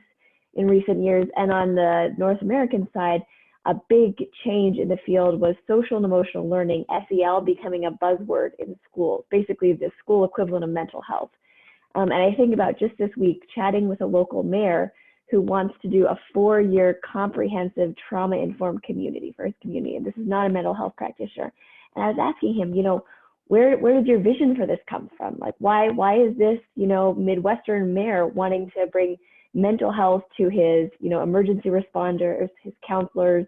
Speaker 6: in recent years. And on the North American side, a big change in the field was social and emotional learning, SEL, becoming a buzzword in schools, basically the school equivalent of mental health. And I think about just this week chatting with a local mayor who wants to do a 4-year comprehensive trauma-informed community for his community. And this is not a mental health practitioner. And I was asking him, where does your vision for this come from? Like, why is this, Midwestern mayor wanting to bring mental health to his, emergency responders, his counselors,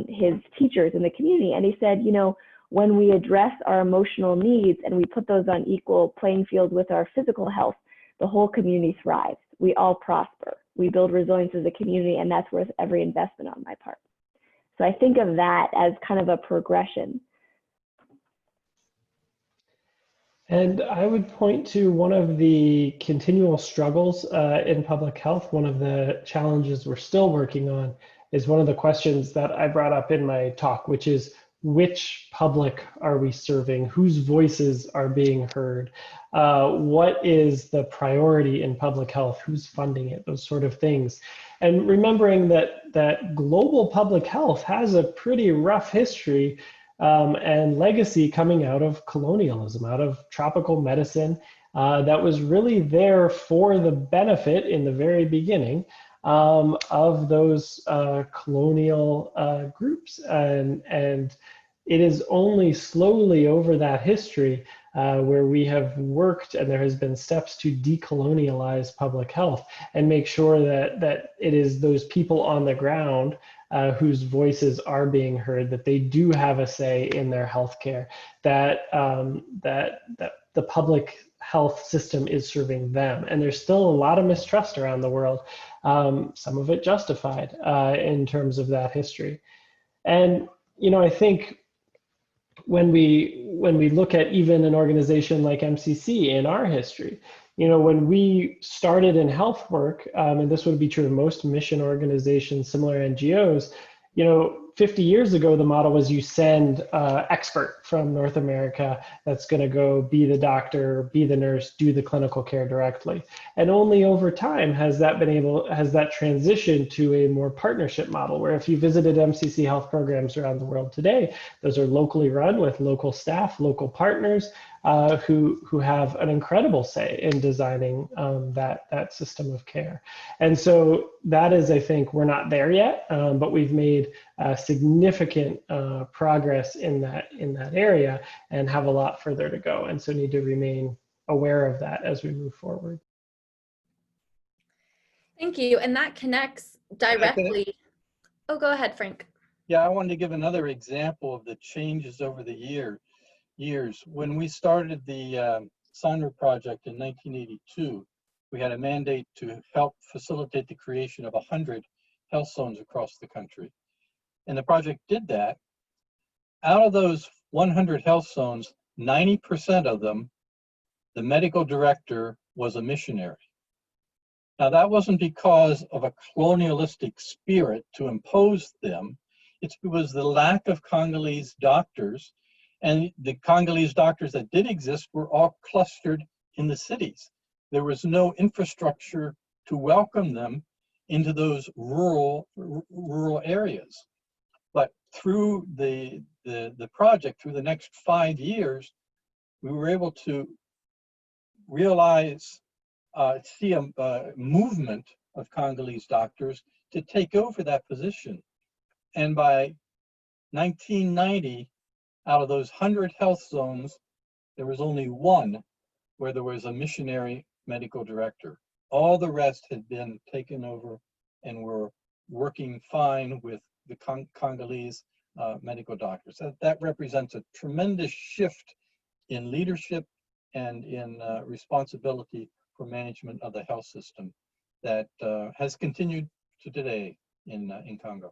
Speaker 6: his teachers in the community? And he said, when we address our emotional needs and we put those on equal playing field with our physical health, the whole community thrives. We all prosper. We build resilience as a community, and that's worth every investment on my part. So I think of that as kind of a progression.
Speaker 7: And I would point to one of the continual struggles in public health. One of the challenges we're still working on is one of the questions that I brought up in my talk, which is, which public are we serving, whose voices are being heard, what is the priority in public health, who's funding it, those sort of things. And remembering that global public health has a pretty rough history and legacy coming out of colonialism, out of tropical medicine, that was really there for the benefit in the very beginning of those colonial groups. And it is only slowly over that history where we have worked and there has been steps to decolonialize public health and make sure that it is those people on the ground whose voices are being heard, that they do have a say in their healthcare, that the public health system is serving them. And there's still a lot of mistrust around the world, some of it justified in terms of that history. And, I think when we look at even an organization like MCC in our history, when we started in health work, and this would be true of most mission organizations, similar NGOs, 50 years ago, the model was you send an expert from North America that's going to go be the doctor, be the nurse, do the clinical care directly. And only over time has that transitioned to a more partnership model, where if you visited MCC health programs around the world today, those are locally run with local staff, local partners, who have an incredible say in designing that system of care. And so that is, I think, we're not there yet, but we've made significant progress in that area and have a lot further to go. And so need to remain aware of that as we move forward.
Speaker 4: Thank you. And that connects directly. Oh, go ahead, Frank.
Speaker 5: Yeah, I wanted to give another example of the changes over the years. When we started the Sonder project in 1982, we had a mandate to help facilitate the creation of 100 health zones across the country. And the project did that. Out of those 100 health zones, 90% of them, the medical director was a missionary. Now, that wasn't because of a colonialistic spirit to impose them. It was the lack of Congolese doctors, and the Congolese doctors that did exist were all clustered in the cities. There was no infrastructure to welcome them into those rural areas. But through the project, through the next 5 years, we were able to realize, see a movement of Congolese doctors to take over that position. And by 1990, out of those 100 health zones, there was only one where there was a missionary medical director. All the rest had been taken over and were working fine with the Congolese medical doctors. That represents a tremendous shift in leadership and in responsibility for management of the health system that has continued to today in Congo.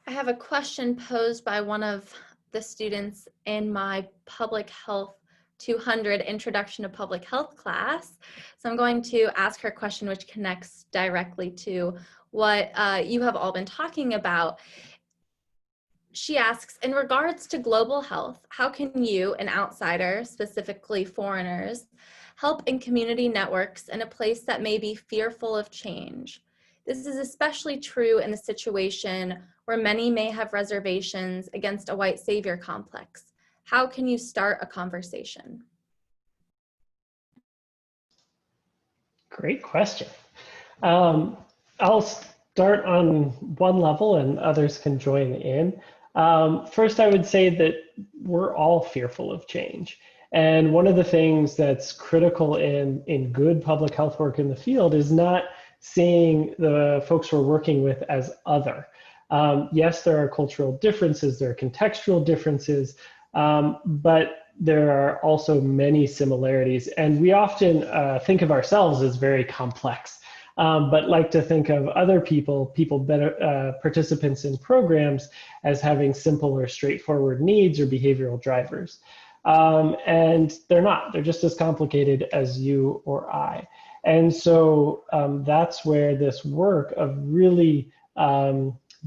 Speaker 4: I have a question posed by one of the students in my Public Health 200 Introduction to Public Health class. So I'm going to ask her a question which connects directly to what you have all been talking about. She asks, in regards to global health, how can you, an outsider, specifically foreigners, help in community networks in a place that may be fearful of change? This is especially true in the situation where many may have reservations against a white savior complex. How can you start a conversation?
Speaker 7: Great question. I'll start on one level and others can join in. First, I would say that we're all fearful of change. And one of the things that's critical in good public health work in the field is not seeing the folks we're working with as other. Yes, there are cultural differences, there are contextual differences, but there are also many similarities. And we often think of ourselves as very complex, but like to think of other people better, participants in programs as having simple or straightforward needs or behavioral drivers. And they're not, they're just as complicated as you or I. And so that's where this work of really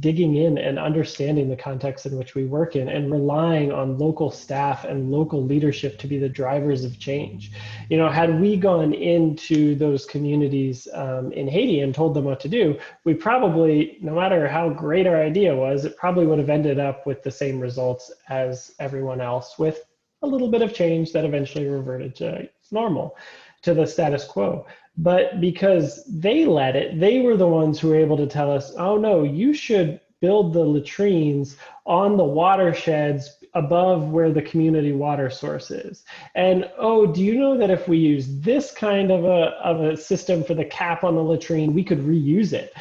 Speaker 7: digging in and understanding the context in which we work in and relying on local staff and local leadership to be the drivers of change. You know, had we gone into those communities in Haiti and told them what to do, we probably, no matter how great our idea was, it probably would have ended up with the same results as everyone else, with a little bit of change that eventually reverted to normal, to the status quo. But because they led it, they were the ones who were able to tell us, oh no, you should build the latrines on the watersheds above where the community water source is. And oh, do you know that if we use this kind of a system for the cap on the latrine, we could reuse it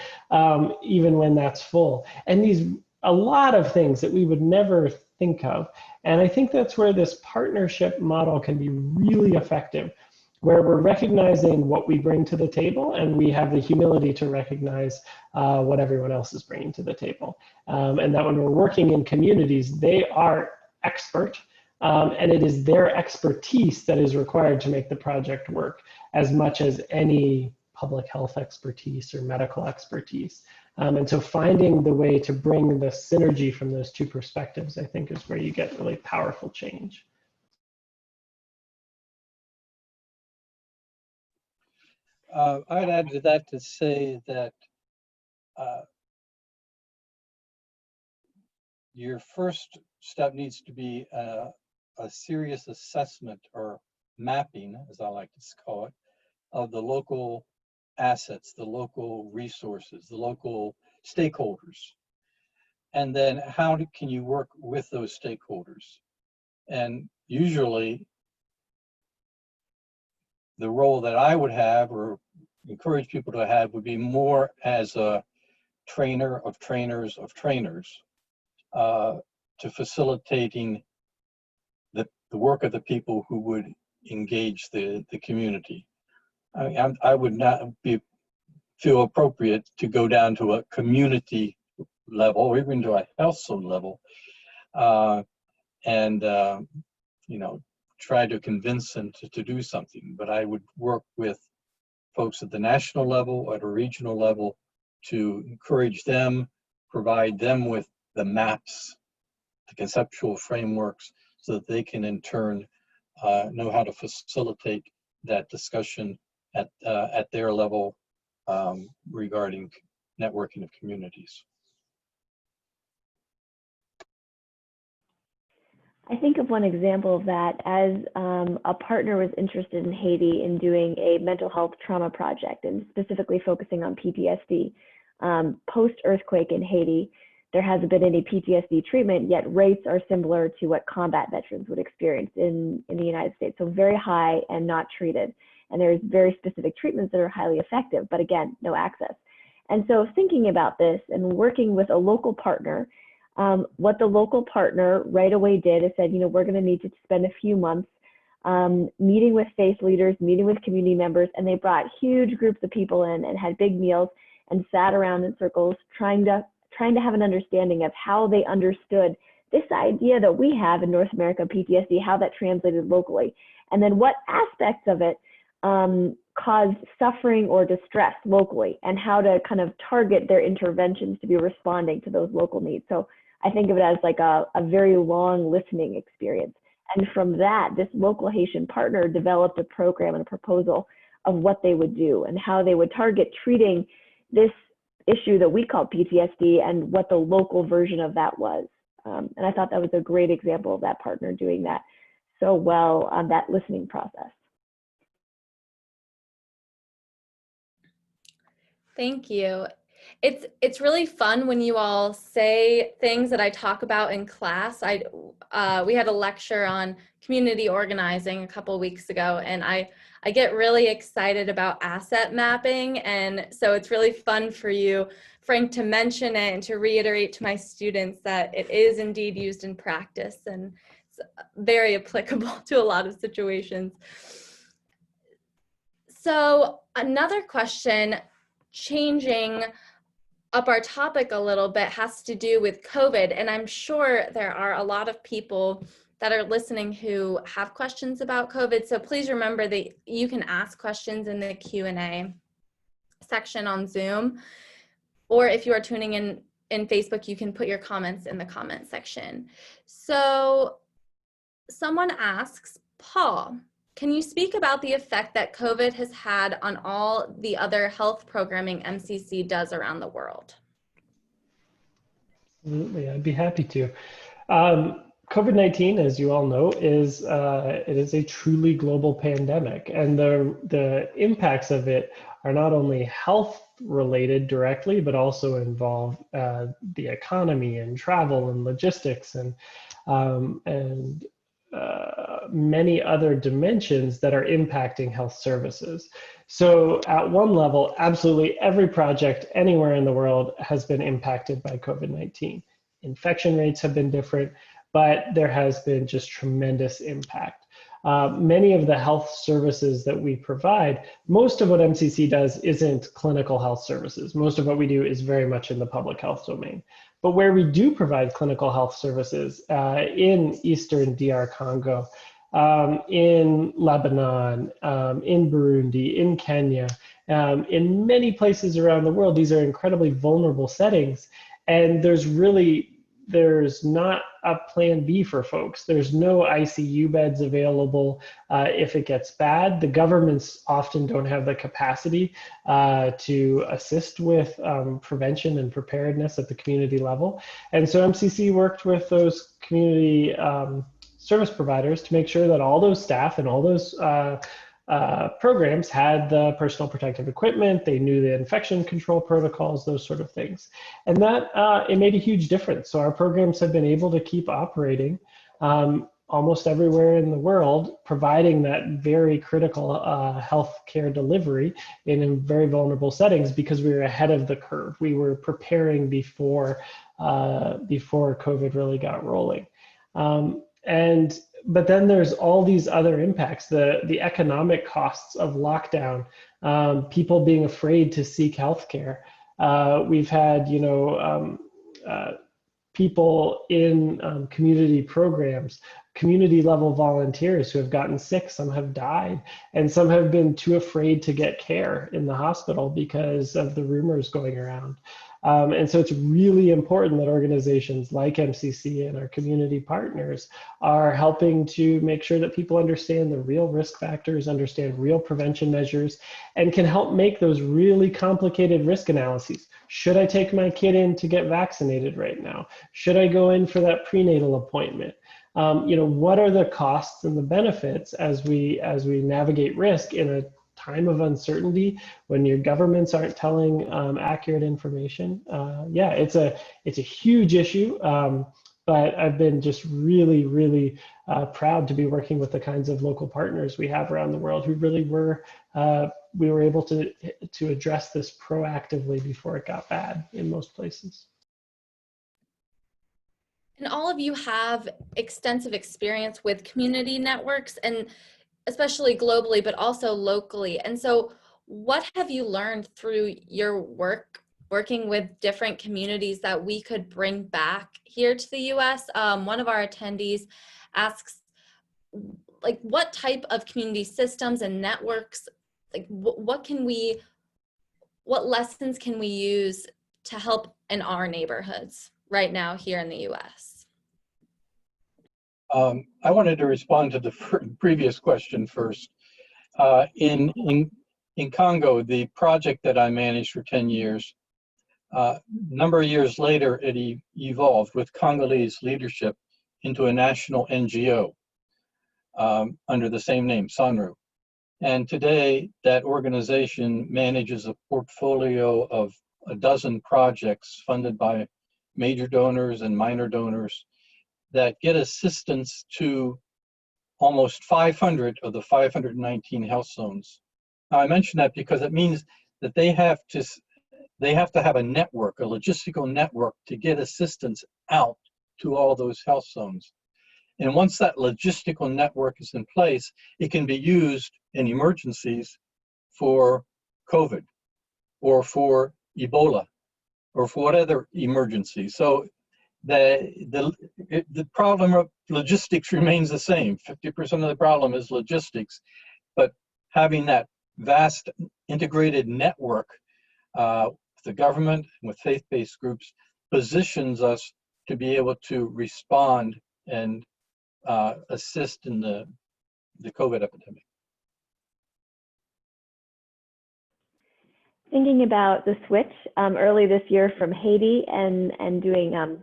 Speaker 7: even when that's full. And a lot of things that we would never think of. And I think that's where this partnership model can be really effective, where we're recognizing what we bring to the table and we have the humility to recognize what everyone else is bringing to the table. And that when we're working in communities, they are expert and it is their expertise that is required to make the project work as much as any public health expertise or medical expertise. And so finding the way to bring the synergy from those two perspectives, I think, is where you get really powerful change.
Speaker 5: I'd add to that to say that your first step needs to be a serious assessment or mapping, as I like to call it, of the local assets, the local resources, the local stakeholders. And then how can you work with those stakeholders? And usually the role that I would have or encourage people to have would be more as a trainer of trainers of trainers to facilitating the work of the people who would engage the community. I would not feel appropriate to go down to a community level or even to a health zone level and you know, try to convince them to do something. But I would work with folks at the national level, at a regional level, to encourage them, provide them with the maps, the conceptual frameworks, so that they can in turn know how to facilitate that discussion at their level regarding networking of communities.
Speaker 6: I think of one example of that as a partner was interested in Haiti in doing a mental health trauma project and specifically focusing on PTSD. Post-earthquake in Haiti, there hasn't been any PTSD treatment, yet rates are similar to what combat veterans would experience in the United States. So very high and not treated. And there's very specific treatments that are highly effective, but again, no access. And so thinking about this and working with a local partner, what the local partner right away did is said, you know, we're going to need to spend a few months meeting with faith leaders, meeting with community members, and they brought huge groups of people in and had big meals and sat around in circles trying to have an understanding of how they understood this idea that we have in North America, PTSD, how that translated locally, and then what aspects of it caused suffering or distress locally, and how to kind of target their interventions to be responding to those local needs. So I think of it as like a very long listening experience. And from that, this local Haitian partner developed a program and a proposal of what they would do and how they would target treating this issue that we call PTSD and what the local version of that was. And I thought that was a great example of that partner doing that so well on that listening process.
Speaker 4: Thank you. It's really fun when you all say things that I talk about in class. We had a lecture on community organizing a couple weeks ago, and I get really excited about asset mapping, and so it's really fun for you, Frank, to mention it and to reiterate to my students that it is indeed used in practice and it's very applicable to a lot of situations. So another question, changing up our topic a little bit, has to do with COVID. And I'm sure there are a lot of people that are listening who have questions about COVID. So please remember that you can ask questions in the Q&A section on Zoom. or if you are tuning in Facebook, you can put your comments in the comment section. So someone asks, Paul, can you speak about the effect that COVID has had on all the other health programming MCC does around the world?
Speaker 7: Absolutely, I'd be happy to. COVID-19, as you all know, is a truly global pandemic, and the impacts of it are not only health related directly, but also involve the economy and travel and logistics and many other dimensions that are impacting health services. So at one level, absolutely every project anywhere in the world has been impacted by COVID-19. Infection rates have been different, but there has been just tremendous impact. Many of the health services that we provide, most of what MCC does isn't clinical health services. Most of what we do is very much in the public health domain. But where we do provide clinical health services in Eastern DR Congo, in Lebanon, in Burundi, in Kenya, in many places around the world, these are incredibly vulnerable settings. And there's not a plan B for folks. There's no ICU beds available if it gets bad. The governments often don't have the capacity to assist with prevention and preparedness at the community level. And so MCC worked with those community service providers to make sure that all those staff and all those programs had the personal protective equipment, they knew the infection control protocols, those sort of things. And that, it made a huge difference. So our programs have been able to keep operating almost everywhere in the world, providing that very critical healthcare delivery in very vulnerable settings because we were ahead of the curve. We were preparing before COVID really got rolling. But then there's all these other impacts, the economic costs of lockdown, people being afraid to seek healthcare. We've had, people in community programs, community level volunteers who have gotten sick, some have died, and some have been too afraid to get care in the hospital because of the rumors going around. And so it's really important that organizations like MCC and our community partners are helping to make sure that people understand the real risk factors, understand real prevention measures, and can help make those really complicated risk analyses. Should I take my kid in to get vaccinated right now? Should I go in for that prenatal appointment? What are the costs and the benefits as we navigate risk in a time of uncertainty when your governments aren't telling accurate information? It's a huge issue, but I've been just really, really proud to be working with the kinds of local partners we have around the world who really we were able to address this proactively before it got bad in most places.
Speaker 4: And all of you have extensive experience with community networks, and especially globally, but also locally. And so what have you learned through your working with different communities that we could bring back here to the US? One of our attendees asks, like, what type of community systems and networks, like what lessons can we use to help in our neighborhoods right now here in the US?
Speaker 5: I wanted to respond to the previous question first. In Congo, the project that I managed for 10 years, a number of years later, it evolved with Congolese leadership into a national NGO under the same name, SANRU. And today, that organization manages a portfolio of a dozen projects funded by major donors and minor donors that get assistance to almost 500 of the 519 health zones. Now, I mention that because it means that they have to have a network, a logistical network, to get assistance out to all those health zones. And once that logistical network is in place, it can be used in emergencies for COVID or for Ebola or for what other emergency. So the problem of logistics remains the same. 50% of the problem is logistics, but having that vast integrated network the government, with faith-based groups, positions us to be able to respond and assist in the COVID epidemic.
Speaker 6: Thinking about the switch early this year from Haiti and doing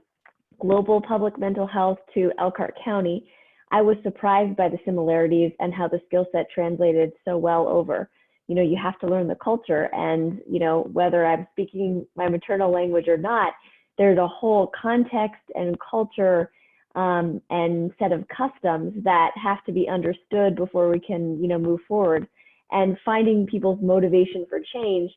Speaker 6: global public mental health to Elkhart County, I was surprised by the similarities and how the skill set translated so well over. You know, you have to learn the culture, and, you know, whether I'm speaking my maternal language or not, there's a whole context and culture and set of customs that have to be understood before we can, you know, move forward. And finding people's motivation for change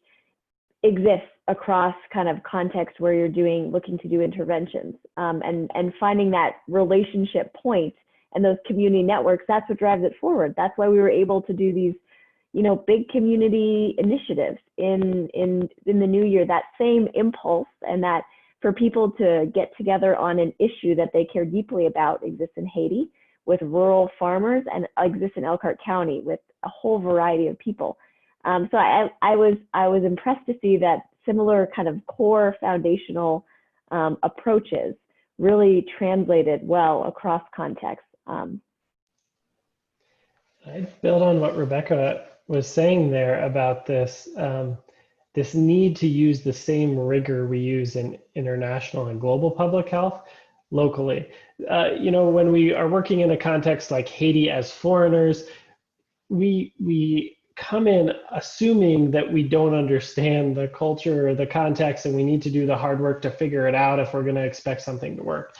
Speaker 6: exists across kind of context where you're looking to do interventions, and finding that relationship point and those community networks, that's what drives it forward. That's why we were able to do these, you know, big community initiatives in the new year. That same impulse, and that for people to get together on an issue that they care deeply about exists in Haiti with rural farmers, and exists in Elkhart County with a whole variety of people. So I was impressed to see that similar kind of core foundational approaches really translated well across contexts.
Speaker 7: I'd build on what Rebecca was saying there about this, this need to use the same rigor we use in international and global public health locally. You know, when we are working in a context like Haiti as foreigners, we come in assuming that we don't understand the culture or the context, and we need to do the hard work to figure it out if we're going to expect something to work.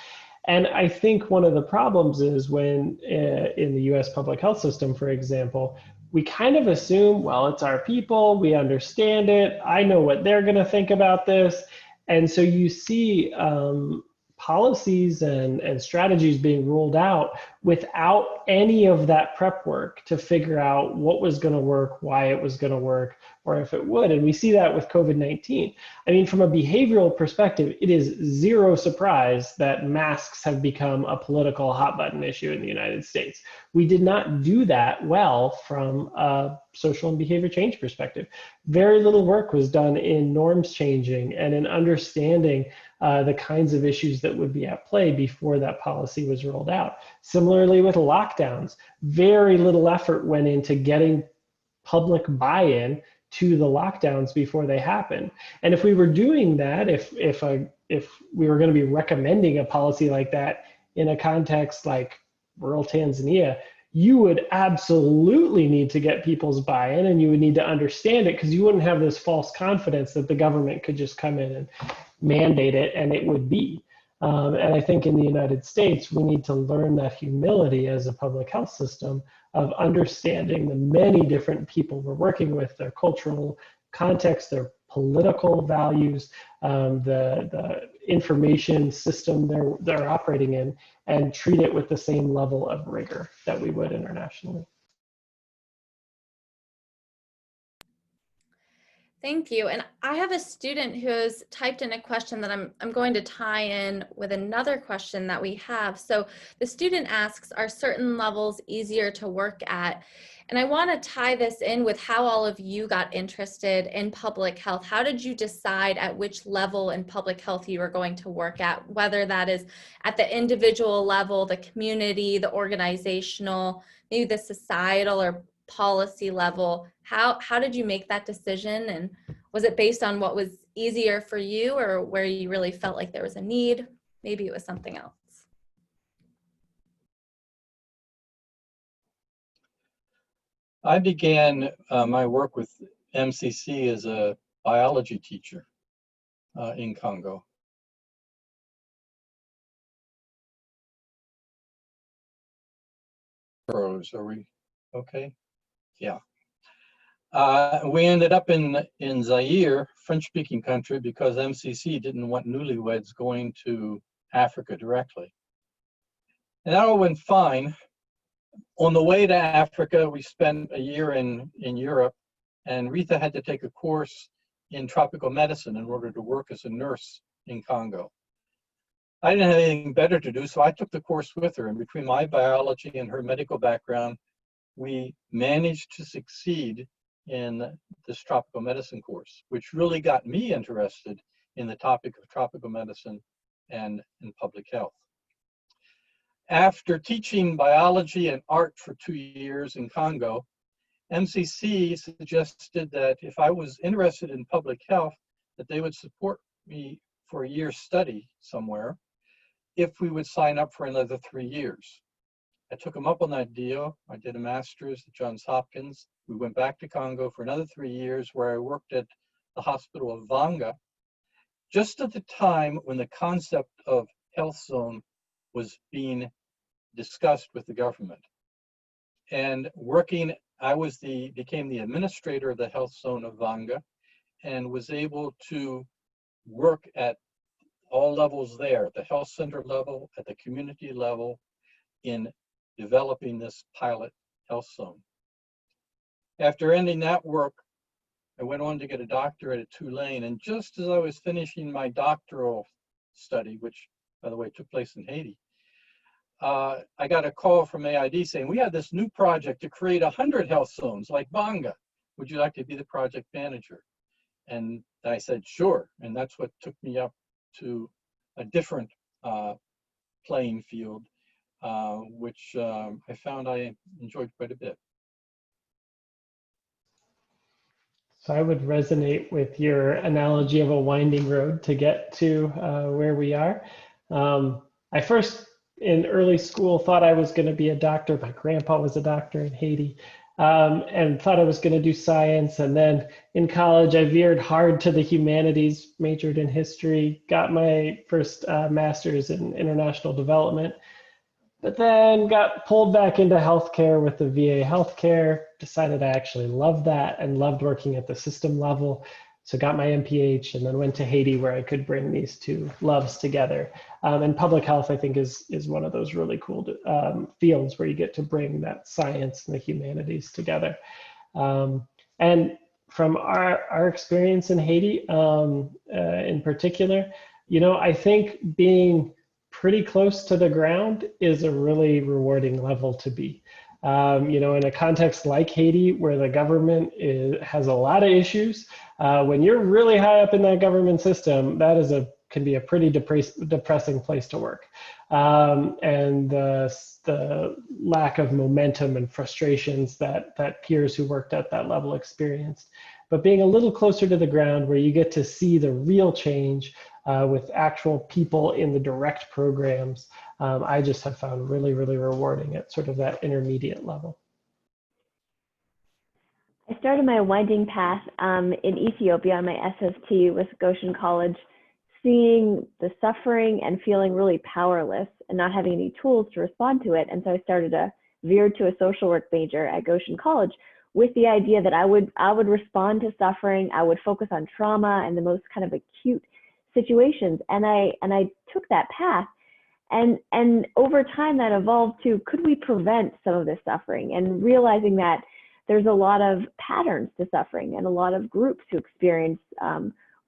Speaker 7: And I think one of the problems is when in the US public health system, for example, we kind of assume, well, it's our people, we understand it, I know what they're going to think about this. And so you see policies and strategies being rolled out without any of that prep work to figure out what was going to work, why it was going to work, or if it would. And we see that with COVID-19. I mean, from a behavioral perspective, it is zero surprise that masks have become a political hot button issue in the United States. We did not do that well from a social and behavior change perspective. Very little work was done in norms changing and in understanding the kinds of issues that would be at play before that policy was rolled out. Similarly with lockdowns, very little effort went into getting public buy-in to the lockdowns before they happened. And if we were doing that, if we were going to be recommending a policy like that in a context like rural Tanzania, you would absolutely need to get people's buy-in, and you would need to understand it, because you wouldn't have this false confidence that the government could just come in and mandate it and it would be. And I think in the United States, we need to learn that humility as a public health system of understanding the many different people we're working with, their cultural context, their political values, the information system they're operating in, and treat it with the same level of rigor that we would internationally.
Speaker 4: Thank you. And I have a student who has typed in a question that I'm going to tie in with another question that we have. So the student asks, are certain levels easier to work at? And I want to tie this in with how all of you got interested in public health. How did you decide at which level in public health you were going to work at, whether that is at the individual level, the community, the organizational, maybe the societal or policy level? How did you make that decision? And was it based on what was easier for you, or where you really felt like there was a need? Maybe it was something else.
Speaker 5: I began my work with MCC as a biology teacher in Congo. Are we okay? Yeah. We ended up in Zaire, French-speaking country, because MCC didn't want newlyweds going to Africa directly. And that all went fine. On the way to Africa, we spent a year in Europe, and Rita had to take a course in tropical medicine in order to work as a nurse in Congo. I didn't have anything better to do, so I took the course with her. And between my biology and her medical background, we managed to succeed in this tropical medicine course, which really got me interested in the topic of tropical medicine and in public health. After teaching biology and art for 2 years in Congo, MCC suggested that if I was interested in public health, that they would support me for a year's study somewhere if we would sign up for another 3 years. I took them up on that deal. I did a master's at Johns Hopkins. We went back to Congo for another 3 years where I worked at the hospital of Vanga, just at the time when the concept of health zone was being discussed with the government. And working, I became the administrator of the health zone of Vanga and was able to work at all levels there, at the health center level, at the community level, in developing this pilot health zone. After ending that work, I went on to get a doctorate at Tulane, and just as I was finishing my doctoral study, which, by the way, took place in Haiti, I got a call from AID saying, we have this new project to create 100 health zones like Vanga. Would you like to be the project manager? And I said, sure. And that's what took me up to a different playing field, which I found I enjoyed quite a bit.
Speaker 7: So I would resonate with your analogy of a winding road to get to where we are. I first, in early school, thought I was going to be a doctor. My grandpa was a doctor in Haiti, and thought I was going to do science. And then in college, I veered hard to the humanities, majored in history, got my first master's in international development, but then got pulled back into healthcare with the VA healthcare, decided I actually loved that and loved working at the system level. So got my MPH and then went to Haiti where I could bring these two loves together. And public health, I think, is one of those really cool fields where you get to bring that science and the humanities together. And from our experience in Haiti in particular, you know, I think being pretty close to the ground is a really rewarding level to be. You know, in a context like Haiti, where the government has a lot of issues, when you're really high up in that government system, that can be a pretty depressing place to work. And the lack of momentum and frustrations that peers who worked at that level experienced. But being a little closer to the ground where you get to see the real change with actual people in the direct programs, I just have found really, really rewarding at sort of that intermediate level.
Speaker 6: I started my winding path in Ethiopia on my SST with Goshen College, seeing the suffering and feeling really powerless and not having any tools to respond to it. And so I started a veered to a social work major at Goshen College with the idea that I would respond to suffering. I would focus on trauma and the most kind of acute situations. And I took that path. And over time that evolved to, could we prevent some of this suffering? And realizing that there's a lot of patterns to suffering and a lot of groups who experience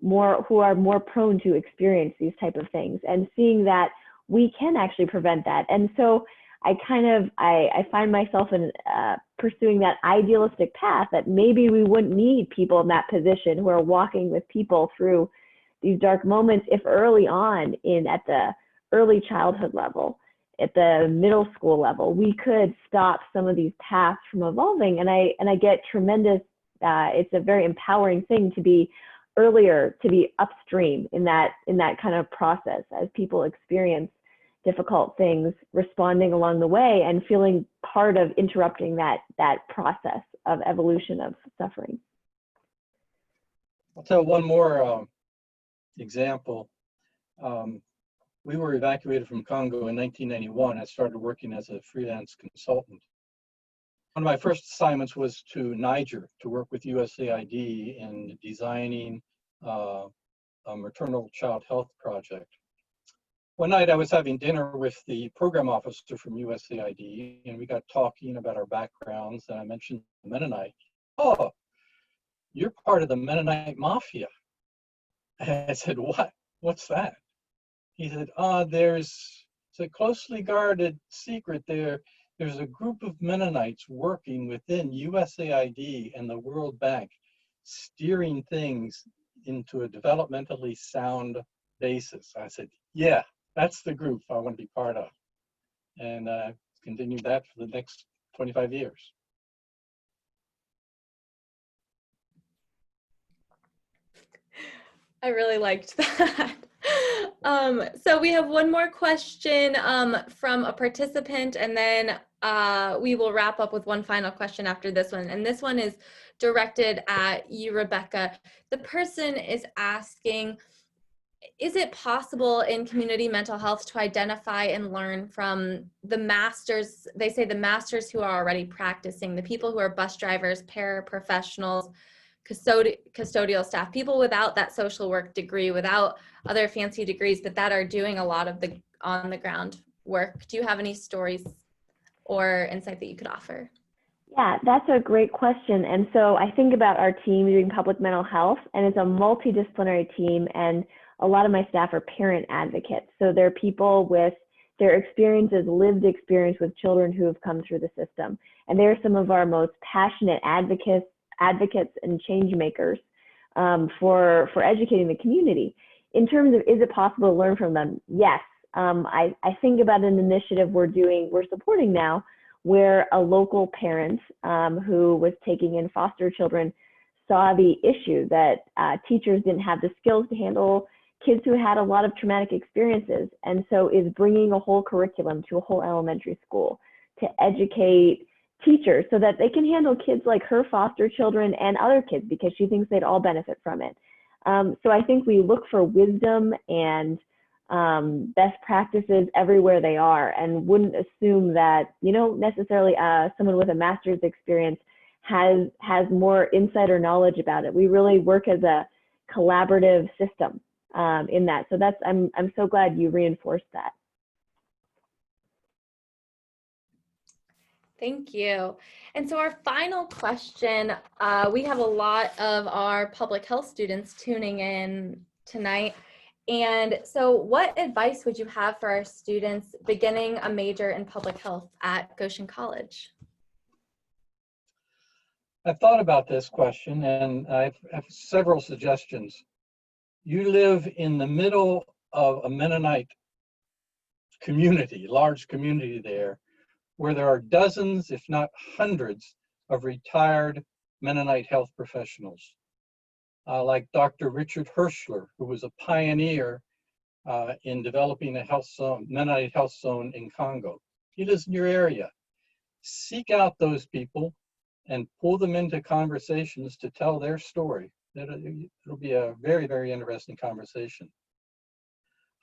Speaker 6: who are more prone to experience these type of things, and seeing that we can actually prevent that. And so I find myself in pursuing that idealistic path that maybe we wouldn't need people in that position who are walking with people through these dark moments if early on at the early childhood level, at the middle school level, we could stop some of these paths from evolving. And I get tremendous, it's a very empowering thing to be earlier, to be upstream in that kind of process as people experience difficult things, responding along the way and feeling part of interrupting that process of evolution of suffering.
Speaker 5: I'll tell one more example. We were evacuated from Congo in 1991. I started working as a freelance consultant. One of my first assignments was to Niger to work with USAID in designing a maternal child health project. One night I was having dinner with the program officer from USAID, and we got talking about our backgrounds, and I mentioned the Mennonite. Oh, you're part of the Mennonite Mafia. And I said, what? What's that? He said, there's a closely guarded secret there. there's a group of Mennonites working within USAID and the World Bank, steering things into a developmentally sound basis. I said, yeah, that's the group I want to be part of. And continued that for the next 25 years.
Speaker 4: I really liked that. So we have one more question from a participant, and then we will wrap up with one final question after this one. And this one is directed at you, Rebecca. The person is asking, is it possible in community mental health to identify and learn from the masters? They say the masters who are already practicing, the people who are bus drivers, paraprofessionals, custodial staff, people without that social work degree, without other fancy degrees, but that are doing a lot of the on the ground work. Do you have any stories or insight that you could offer?
Speaker 6: Yeah, that's a great question. And so I think about our team doing public mental health, and it's a multidisciplinary team, and a lot of my staff are parent advocates. So they're people with their experiences, lived experience with children who have come through the system. And they're some of our most passionate advocates and change makers for educating the community. In terms of, is it possible to learn from them? Yes. I think about an initiative we're supporting now, where a local parent who was taking in foster children saw the issue that teachers didn't have the skills to handle kids who had a lot of traumatic experiences, and so is bringing a whole curriculum to a whole elementary school to educate teachers so that they can handle kids like her foster children and other kids, because she thinks they'd all benefit from it. So I think we look for wisdom and best practices everywhere they are, and wouldn't assume that, you know, necessarily someone with a master's experience has more insight or knowledge about it. We really work as a collaborative system in that. So that's, I'm so glad you reinforced that.
Speaker 4: Thank you. And so our final question, we have a lot of our public health students tuning in tonight. And so what advice would you have for our students beginning a major in public health at Goshen College?
Speaker 5: I've thought about this question, and I have several suggestions. You live in the middle of a Mennonite community, large community there, where there are dozens, if not hundreds, of retired Mennonite health professionals, like Dr. Richard Hirschler, who was a pioneer in developing a health zone, Mennonite health zone in Congo. He lives in your area. Seek out those people and pull them into conversations to tell their story. It'll be a very, very interesting conversation.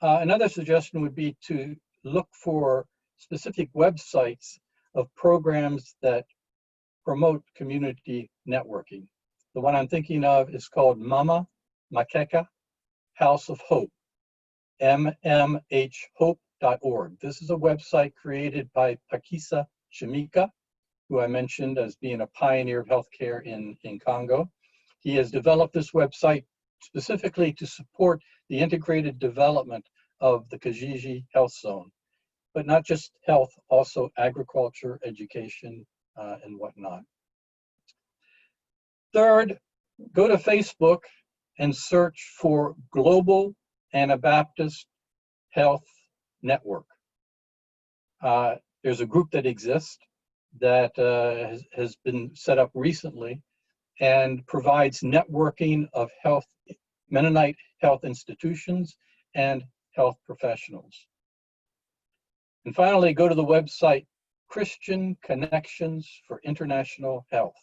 Speaker 5: Another suggestion would be to look for specific websites of programs that promote community networking. The one I'm thinking of is called Mama Makeka House of Hope, mmhhope.org. This is a website created by Pakisa Shimika, who I mentioned as being a pioneer of healthcare in Congo. He has developed this website specifically to support the integrated development of the Kijiji Health Zone, but not just health, also agriculture, education, and whatnot. Third, go to Facebook and search for Global Anabaptist Health Network. There's a group that exists that has been set up recently and provides networking of health, Mennonite health institutions and health professionals. And finally, go to the website Christian Connections for International Health,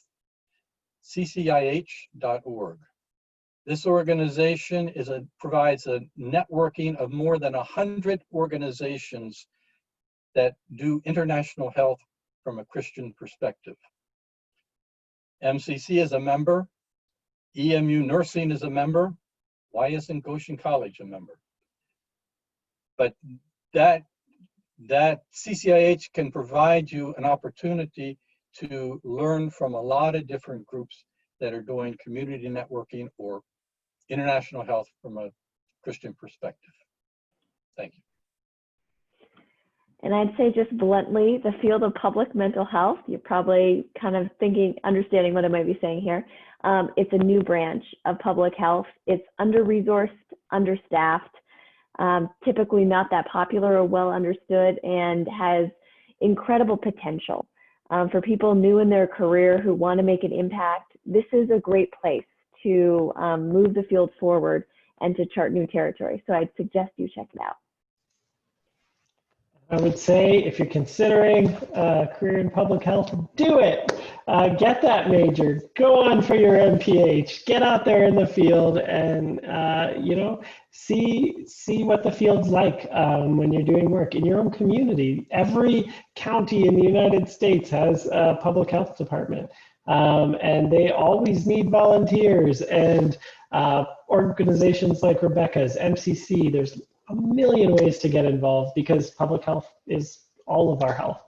Speaker 5: ccih.org. This organization provides a networking of more than 100 organizations that do international health from a Christian perspective. MCC is a member, EMU Nursing is a member. Why isn't Goshen College a member? But that CCIH can provide you an opportunity to learn from a lot of different groups that are doing community networking or international health from a Christian perspective. Thank you.
Speaker 6: And I'd say just bluntly, the field of public mental health, you're probably kind of understanding what I might be saying here. It's a new branch of public health. It's under-resourced, understaffed, typically not that popular or well understood, and has incredible potential. For people new in their career who want to make an impact, this is a great place to move the field forward and to chart new territory. So I'd suggest you check it out.
Speaker 7: I would say if you're considering a career in public health, do it. Get that major, go on for your MPH, get out there in the field and, you know, see what the field's like when you're doing work in your own community. Every county in the United States has a public health department, and they always need volunteers, and organizations like Rebecca's, MCC, there's a million ways to get involved because public health is all of our health.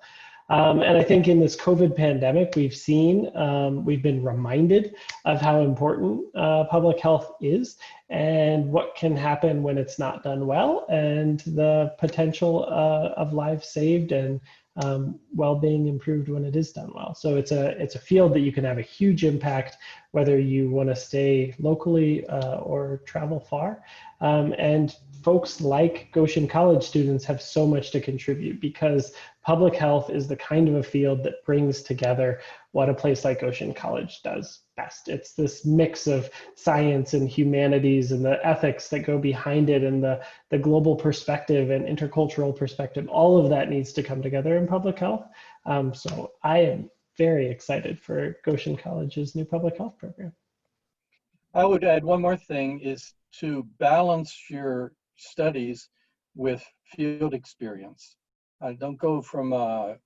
Speaker 7: And I think in this COVID pandemic, we've been reminded of how important public health is and what can happen when it's not done well, and the potential of lives saved and well-being improved when it is done well. So it's a field that you can have a huge impact, whether you want to stay locally or travel far. And folks like Goshen College students have so much to contribute, because public health is the kind of a field that brings together what a place like Goshen College does best. It's this mix of science and humanities and the ethics that go behind it, and the global perspective and intercultural perspective. All of that needs to come together in public health. So I am very excited for Goshen College's new public health program.
Speaker 5: I would add one more thing, is to balance your studies with field experience. Don't go from a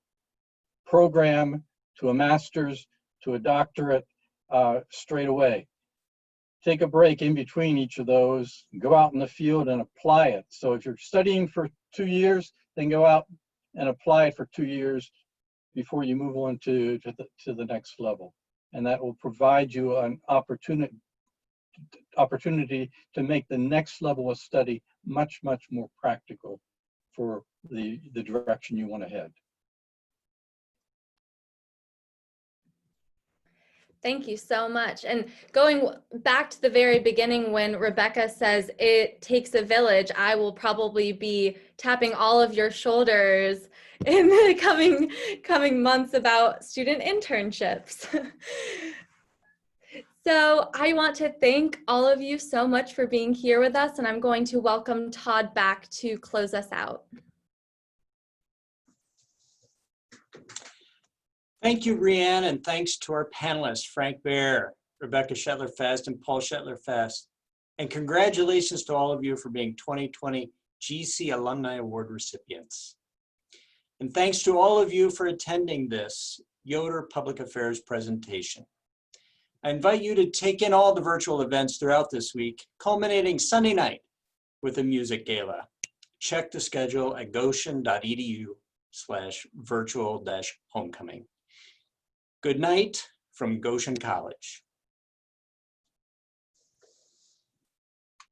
Speaker 5: program to a master's to a doctorate straight away. Take a break in between each of those, go out in the field and apply it. So if you're studying for 2 years, then go out and apply it for 2 years before you move on to the next level. And that will provide you an opportunity to make the next level of study much, much more practical for the direction you want to head.
Speaker 4: Thank you so much. And going back to the very beginning, when Rebecca says it takes a village, I will probably be tapping all of your shoulders in the coming months about student internships. So I want to thank all of you so much for being here with us, and I'm going to welcome Todd back to close us out.
Speaker 3: Thank you, Brianne, and thanks to our panelists, Frank Baer, Rebecca Shetler-Fast, and Paul Shetler-Fast. And congratulations to all of you for being 2020 GC Alumni Award recipients. And thanks to all of you for attending this Yoder Public Affairs presentation. I invite you to take in all the virtual events throughout this week, culminating Sunday night with a music gala. Check the schedule at goshen.edu/virtual-homecoming. Good night from Goshen College.